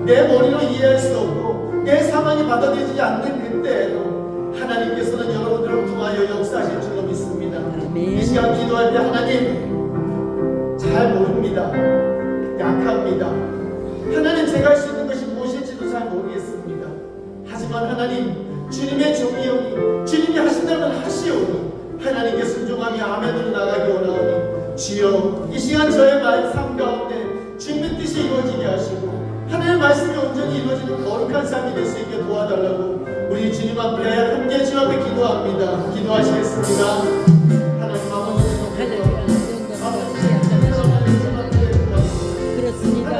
내 머리로 이해할 수 없고 내 상황이 받아들이지 않는 그때에도 하나님께서는 여러분들을 통하여 역사하실 줄로 믿습니다. 아멘. 이 시간 기도할 때 하나님 잘 모릅니다. 약합니다. 하나님 제가 할 수 있는 것이 무엇일지도 잘 모르겠습니다. 하지만 하나님 주님의 종이오니 주님이 하신다면 하시오니 하나님께 순종하며 아멘으로 나가기 원하오니 주여 이 시간 저의 삶 가운데 주님의 뜻이 이루어지게 하시고 하나님의 말씀이 온전히 이루어지는 거룩한 삶이 될 수 있게 도와달라고 우리 주님 앞에 함께 주 앞에 기도합니다. 기도하시겠습니다. 하나님 아버지 그렇습니다.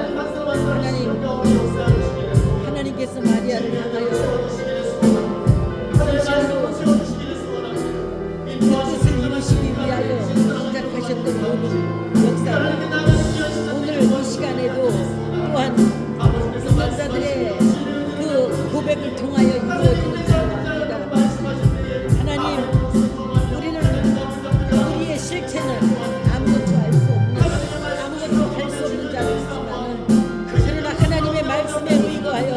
하나님께서 마리아를 향하여 뜻을 이루시기 위하여 시작하셨던 모든 역사가 오늘 이 시간에도 또한 선교사들의 그 고백을 통하여 이루어지는 것입니다. 하나님, 우리는 우리의 실체는 아무것도 알 수 없는, 아무것도 할 수 없는 자였지만 그러나 하나님의 말씀에 의거하여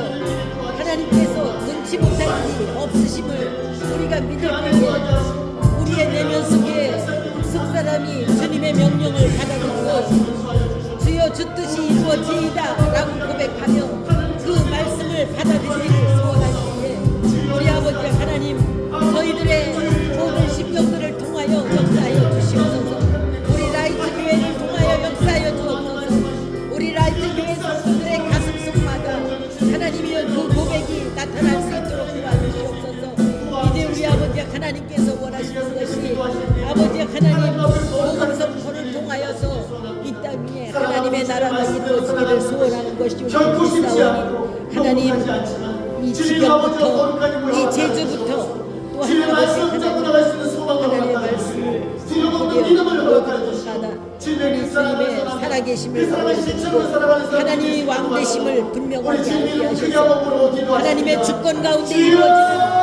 하나님께서 능치 못할 일이 없으심을 우리가 믿을 때에 우리의 내면 속에 속사람이 주님의 명령을 받아들이고 주여 주 뜻이 이루어지이다 라고 고백하며 그 말씀을 받아들이기를 소원할 때에 우리 아버지 하나님 저희들의 모든 심령들을 통하여 역사하여 주시옵소서. 우리 라이트 교회를 통하여 역사하여 주옵소서. 우리 라이트 교회 성도들의 가슴 속마다 하나님이여 그 고백이 나타날 수 있도록 도와주시옵소서. 이제 우리 아버지 하나님께서 원하시는 것이 아버지 하나님 복음 선포를 통하여서 이 땅 위에 하나님의 나라가 이루어지기를 소원하는 것이 우리 믿사오니 하나님 이 지경부터 이 제주부터 또 하나님의 하나님의 말씀을 모두마다 주님의 살아계심을 보여주시고 하나님의 왕되심을 분명하게 알게 하셔서 하나님의 주권 가운데 이루어지는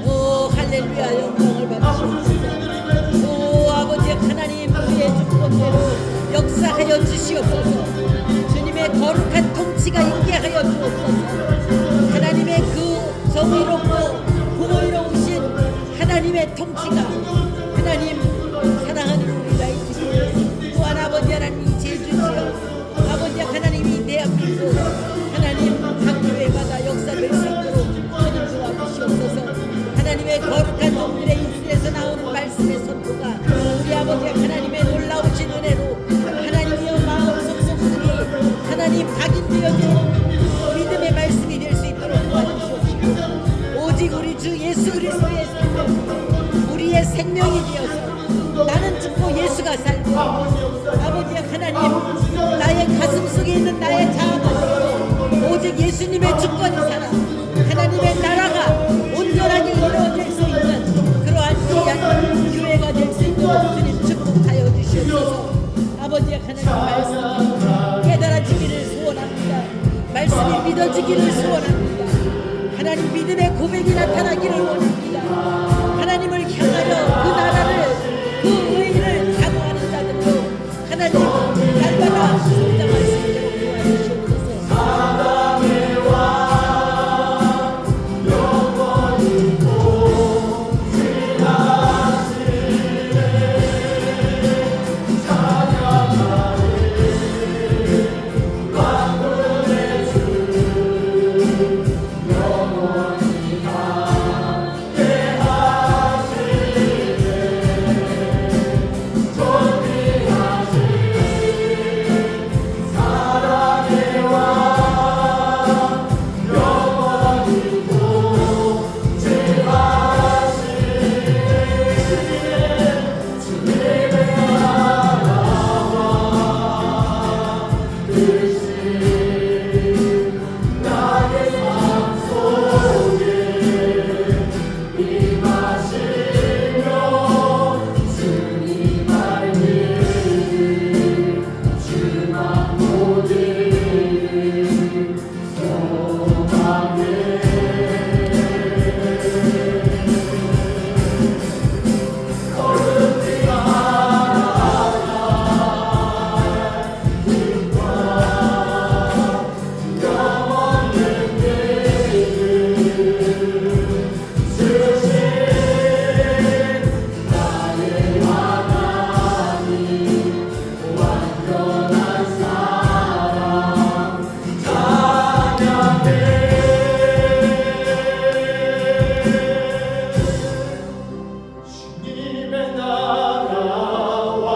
오 할렐루야 영광을 받으시옵소서. 오 아버지 하나님 주의 주권대로 역사하여 주시옵소서. 주님의 거룩한 통치가 있게 하여 주옵소서. 하나님의 그 정의롭고 공의로우신 하나님의 통치가 하나님 사랑하는 우리 라이트 또한 아버지 하나님 이 제주지역 아버지 하나님 이 대한민국 하나님 각 교회마다 역사될 수 있도록 주님 도와주시옵소서. 하나님의 거룩한 종들의 입술에서 나오는 말씀의 선포가 우리 아버지 하나님의 놀라우신 은혜로 하나님이여 마음속 속속이 하나님 각인되어지는 믿음의 말씀이 될 수 있도록 도와주시옵시고 오직 우리 주 예수 그리스도의 생명 우리의 생명이 되어서 나는 죽고 예수가 살고 아버지 하나님 나의 가슴 속에 있는 나의 자아가 오직 예수님의 주권이 살아 하나님의 나라가 온전하게 이루어질 수 있는 그러한 귀한 교회가 될 수 있도록 주님 축복하여 주시옵소서. 아버지 하나님 말씀이 깨달아지기를 소원합니다. 말씀이 믿어지기를 소원합니다. 하나님 믿음의 고백이 나타나기를 원합니다. 하나님을 향하여 그 나라를 그 의를 사모하는 자들로 하나님 날마다 성장할 수 있도록 도와주시옵소서. 주님의 나라와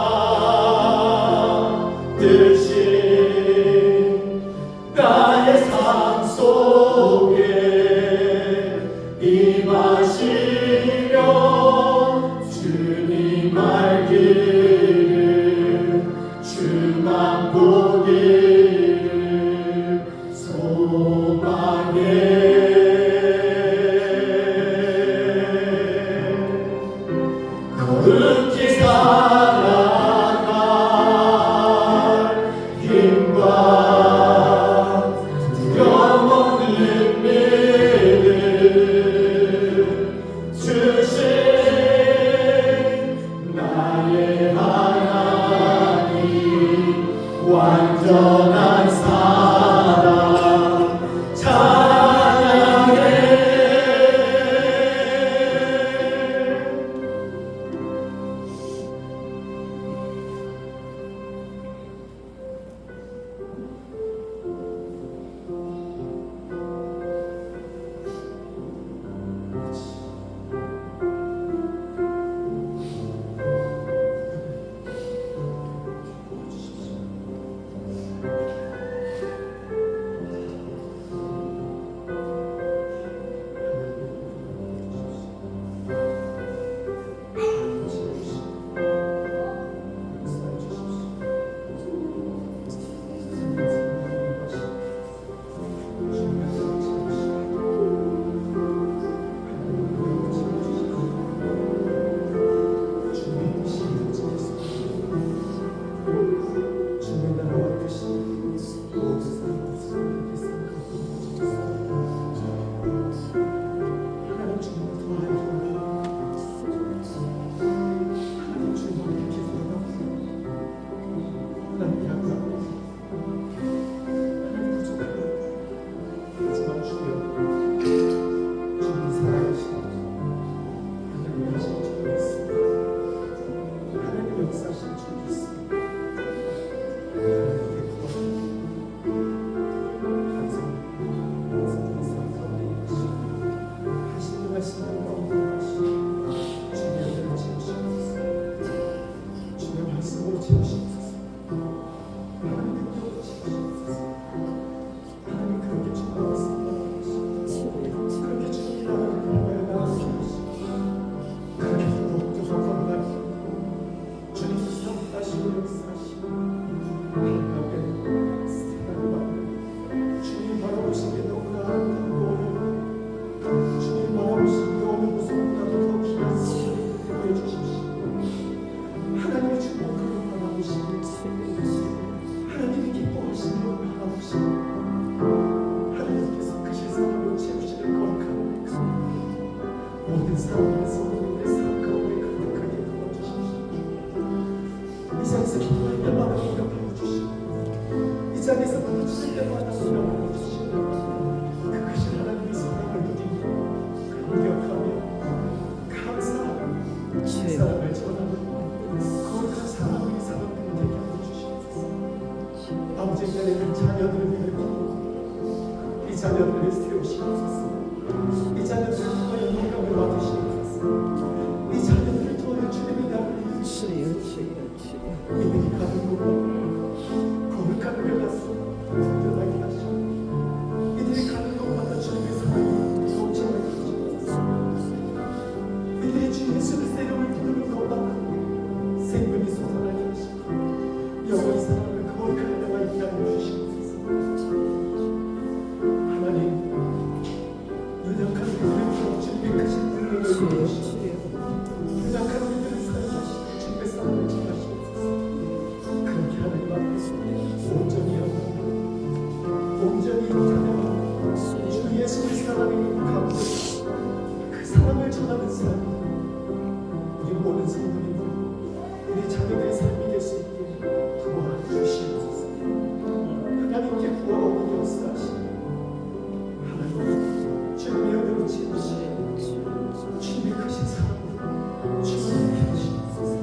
뜻이 나의 삶 속에 임하시려 주님 알기를 주만 보기를 소망해 거룩히 살아갈 힘과 두려움 없는 믿음 주신 나의 하나님 완전한 사랑 찬양해 자녀들을 세우시옵소서. 이 자녀들을 통하여 영광을 받으시옵소서. 이 자녀들을 통하여 주님의 나라를 이루시옵소서. 이들이 가는 곳마다 거룩한 뼈가 든든하게 하시고 이들이 가는 곳마다 주님의 사랑이 넘치게 하시옵소서. 이들이 주 예수의 세력을 부르는 곳마다 생명이 솟아나게 하시고 영원히 사랑을 거룩한 나라가 있게 하여 주시옵소서. 연약한 우리를 주님의 크신 능력을 보여주시고 연약한 우리를 사랑하시고 주님의 사랑을 전하시옵소서. 그렇게 하나님 앞에서 온전히 영원하고 온전히 찬양하고 주 예수의 사랑의 가운데 그 사랑을 전하는 삶 우리 모든 성도님들 우리 자녀들의 삶이 될 수 있게 도와주시옵소서. 하나님께 구하고 역사하시고 하나님 주님의 은혜로 채우시고 주님의 크신 사랑으로 주님을 하시옵소서.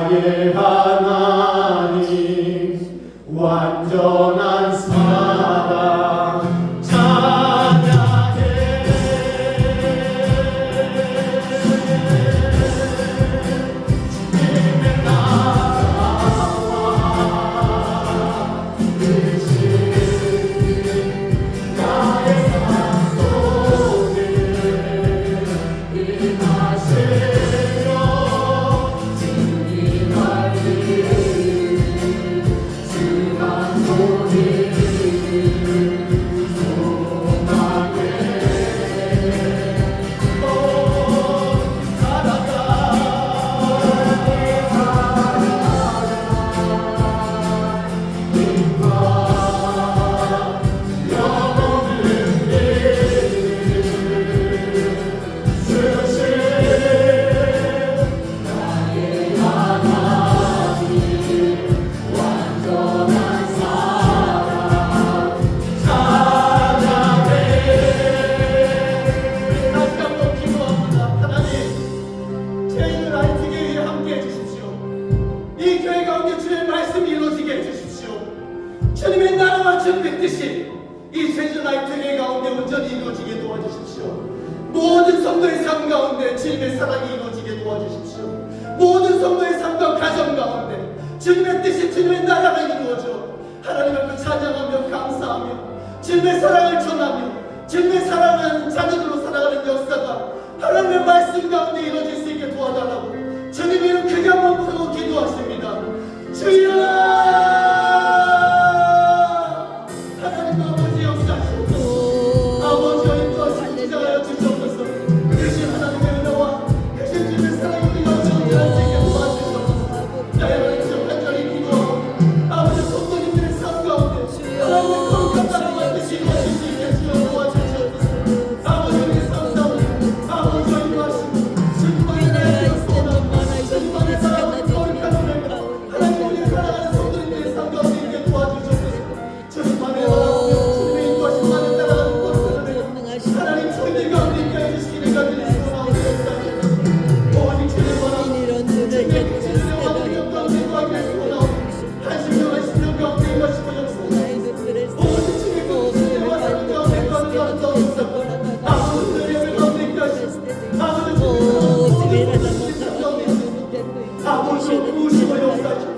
나의 하나님 완전한 사랑 찬양해 주님의 나라와 의심 나의 삶 속에 임하시며 주님 알리 주만 보니 주님의 나라와 주님의 뜻이 이 제주나이트회 가운데 온전히 이루어지게 도와주십시오. 모든 성도의 삶 가운데 주님의 사랑이 이루어지게 도와주십시오. 모든 성도의 삶과 가정 가운데 주님의 뜻이 주님의 나라가 이루어져 하나님 앞에 찬양하며 감사하며 주님의 사랑을 전하며 주님의 사랑하는 자녀들로 살아가는 역사가 하나님의 말씀 가운데 이루어질 수 있게 도와달라고 주님 이름 크게 한번 부르고 기도하십니다. 주여 하나님 아버지 역사하시옵소서. 아버지여 인도하시고 지정하여 주시옵소서. 크신 하나님의 은혜와 크신 주님의 사랑이 우리 영적으로 일할 수 있게 도와주시옵소서. 나의 하나님 간절히 기도하고 아버지 성도님들의 삶 가운데 하나님의 거룩한 나라 만드시 이루어질 수 있게 주여 도와주시옵소서. 아버지 우리의 삶 가운데 아버지여 인도하시고 주님만의 나라를 소원하고 주님만의 사랑과 거룩한 은혜가 하나님 우리의 사랑하는 성도님들의 삶 가운데 있게 도와주시옵소서. 주님만의 주님의 인도하신 만을 따라가는 것을 하나님 저희들 가운데 있게 해주시기를 간절히 소원하옵나이다. 오직 주님 바라보고 주님의 주님의 왕국의 가운데 임하기를 소원하오고 한심령한 심령 가운데 임하시고 역사하옵소서. 오직 주님의 주님의 사랑 가운데 거하는 아름다운 역사가 아버지 은혜를 가운데 있게 하시고 아버지 주님의 사랑 가운데 있으시고 아버지 부으시고 역사하시고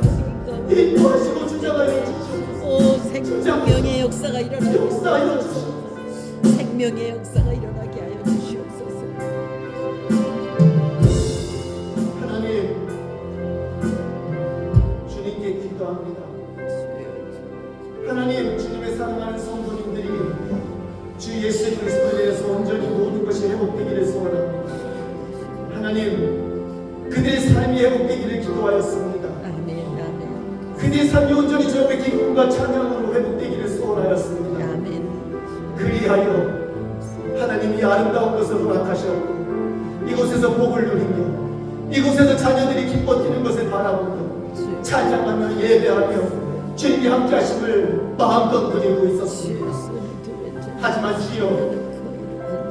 인도하시고 주장하여 주시옵소서. 생명의 역사가 일어나게 역사하여 주시옵소서. 생명의 역사가 일어나게 하여 주시옵소서. 하나님 주님께 기도합니다. 하나님 주님의 사랑하는 성도님들이 주 예수 그리스도에 대해서 온전히 모든 것이 회복되기를 소원합니다. 하나님 그들의 삶이 회복되기를 기도하였습니다. 아멘 아멘 그들의 삶이 온전히 주 앞에 기쁨과 찬양으로 회복되기를 소원하였습니다. 아멘. 그리하여 하나님이 아름다운 것을 허락하셨고 이곳에서 복을 누리며 이곳에서 자녀들이 기뻐 뛰는 것을 바라보며 찬양하며 예배하며 주님이 함께 하심을 마음껏 누리고 있었습니다. 하지만 주여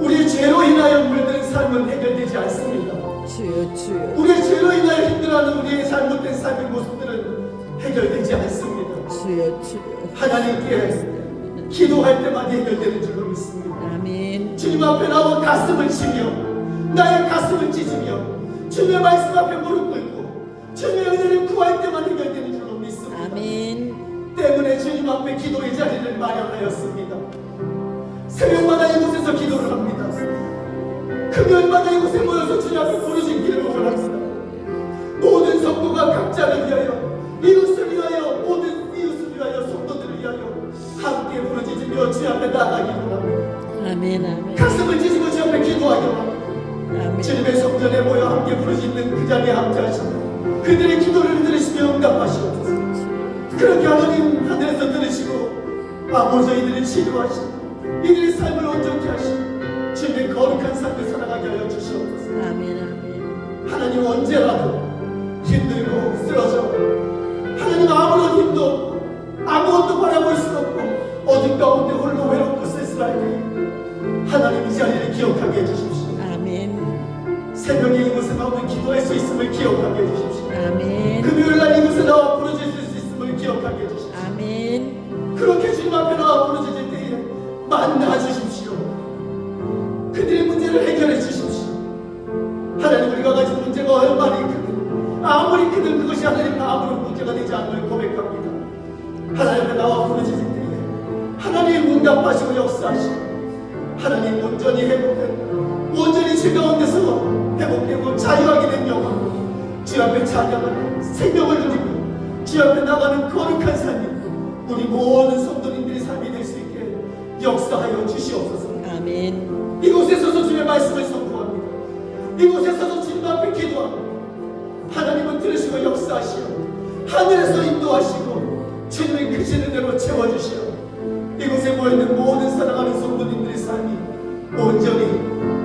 우리의 죄로 인하여 물드는 삶은 해결되지 않습니다. 주여 주여 우리의 죄로 인하여 힘들어하는 우리의 잘못된 삶의 모습들은 해결되지 않습니다. 주여 주여 하나님께 기도할 때만 해결되는 줄로 믿습니다. 아멘. 주님 앞에 나와 가슴을 치며 나의 가슴을 찢으며 주님의 말씀 앞에 무릎 꿇고 주님의 은혜를 구할 때만 해결되는 줄로 믿습니다. 아멘. 때문에 주님 앞에 기도의 자리를 마련하였습니다. 새벽마다 이곳에서 기도를 합니다. 금요일마다 이곳에 모여서 주님 앞에 부르짖기를 원합니다. 모든 성도가 각자를 위하여 이웃을 위하여 모든 이웃을 위하여 성도들을 위하여 함께 부르짖으며 주 앞에 나가기를 합니다. 아멘 아멘. 가슴을 찢으며 주 앞에 기도하기를 합니다. 아멘. 주님의 성전에 모여 함께 부르짖는 그 자리에 함께하시고 그들의 기도를 들으시며 응답하시옵소서. 그렇게 하나님 하늘에서 들으시고 아버지 이들을 치료하시고 이들의 삶을 온전케 하시고 주님의 거룩한 삶을 살아가게 하여 주시옵소서. 아멘 아멘. 하나님 언제라도 힘들고 쓰러져 하나님 아무런 힘도 없고 아무것도 바라볼 수 없고 어둠 가운데 홀로 외롭고 쓸쓸할 때 하나님 이 자리를 기억하게 해주십시오. 아멘. 새벽에 이곳에 나오면 기도할 수 있음을 기억하게 해주십시오. 아멘. 금요일날 이곳에 나와 부르짖을 수 있음을 기억하게 해주십시오. 아멘. 그렇게 주님 앞에 나와 부르짖을 때에 만나 주십시오. 그들의 문제를 해결해 주십시오. 하나님, 우리가 가진 문제가 얼마나 크든 아무리 크든 그것이 하나님 마음으로 문제가 되지 않는 걸 고백합니다. 하나님 앞에 나와 부르짖을 때에 하나님 응답하시고 역사하시고 하나님 온전히 회복된 온전히 주 가운데서 회복되고 자유하게 된 영혼, 주 앞에 찬양하는 생명을 누리고 주 앞에 나가는 거룩한 삶이 우리 모든 성도님들의 삶이 될 수 있게 역사하여 주시옵소서. 아멘. 이곳에 서서 주의 말씀을 선포합니다. 이곳에 서서 주님 앞에 기도합니다. 하나님은 들으시고 역사하시어 하늘에서 인도하시고 주님의 크시는 대로 채워주시어 이곳에 모여있는 모든 사랑하는 성도님들의 삶이 온전히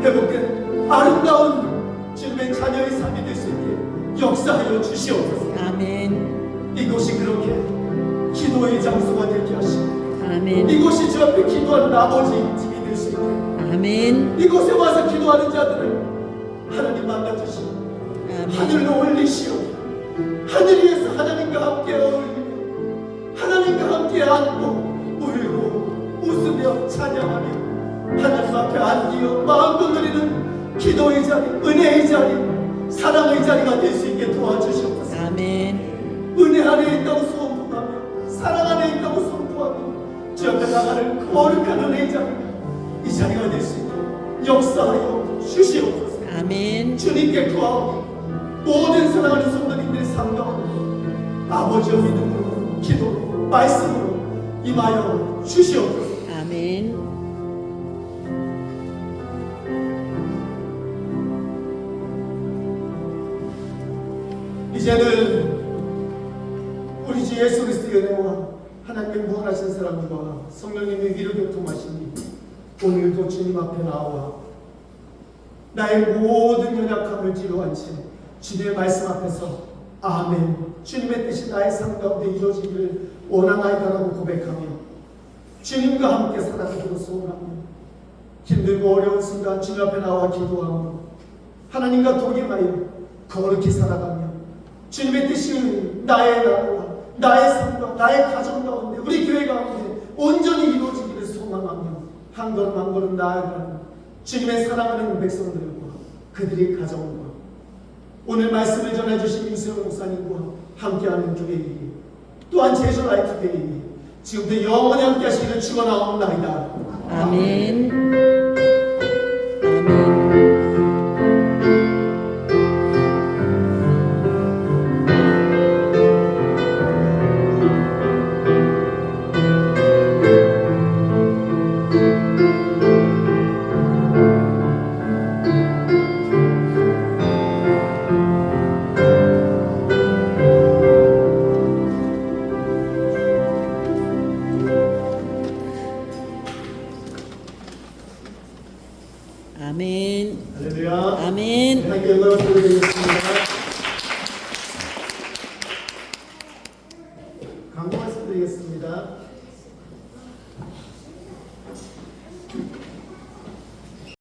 회복되는 아름다운 주님의 자녀의 삶이 될 수 있게 역사하여 주시옵소서. 아멘. 이곳이 그렇게 기도의 장소가 되게 하시고 아멘. 이곳이 주 앞에 기도하는 아버지 집이 될 수 있게 아멘. 이곳에 와서 기도하는 자들을 하나님 만나주시고 하늘로 올리시오. 하늘 위에서 하나님과 함께 어울리며 하나님과 함께 앉고 울고 웃으며 찬양하며 하나님 앞에 안기어 마음껏 누리는 기도의 자리, 은혜의 자리, 사랑의 자리가 될 수 있게 도와주시옵소서. 아멘. 은혜 안에 있다고 선포하며 사랑 안에 있다고 선포하며 주 앞에 나가는 거룩한 은혜의 자리가 이 자리가 될 수 있게 역사하여 주시옵소서. 아멘. 주님께 구하오니 모든 사랑하는 성도님들의 삶 가운데 아버지의 믿음으로 기도로 말씀으로 임하여 주시옵소서. 아멘. 이제는 우리 주 예수 그리스도의 은혜와 하나님의 무한하신 사랑과 성령님의 위로 교통하심이 오늘도 주님 앞에 나와 나의 모든 연약함을 뒤로한 채 주님의 말씀 앞에서 아멘, 주님의 뜻이 나의 삶 가운데 이루어지기를 원하나이다라고 고백하며 주님과 함께 살아가기로 소원하며 힘들고 어려운 순간 주님 앞에 나와 기도하며 하나님과 동행하여 거룩히 살아가며 주님의 뜻이 나의 나라와 나의 삶과 나의 가정 가운데 우리 교회 가운데 온전히 이루어지기를 소망하며 한 걸음 한 걸음 나아가는 주님의 사랑하는 백성들과 그들의 가정과 오늘 말씀을 전해주신 임수영 목사님과 함께하는 교회이기 또한 제주 라이프 교회이기 지금도 영원히 함께 하시기를 축원하옵나이다. 아멘. 아멘. 할렐루야. 아멘. 하나님께 영광을 돌리겠습니다.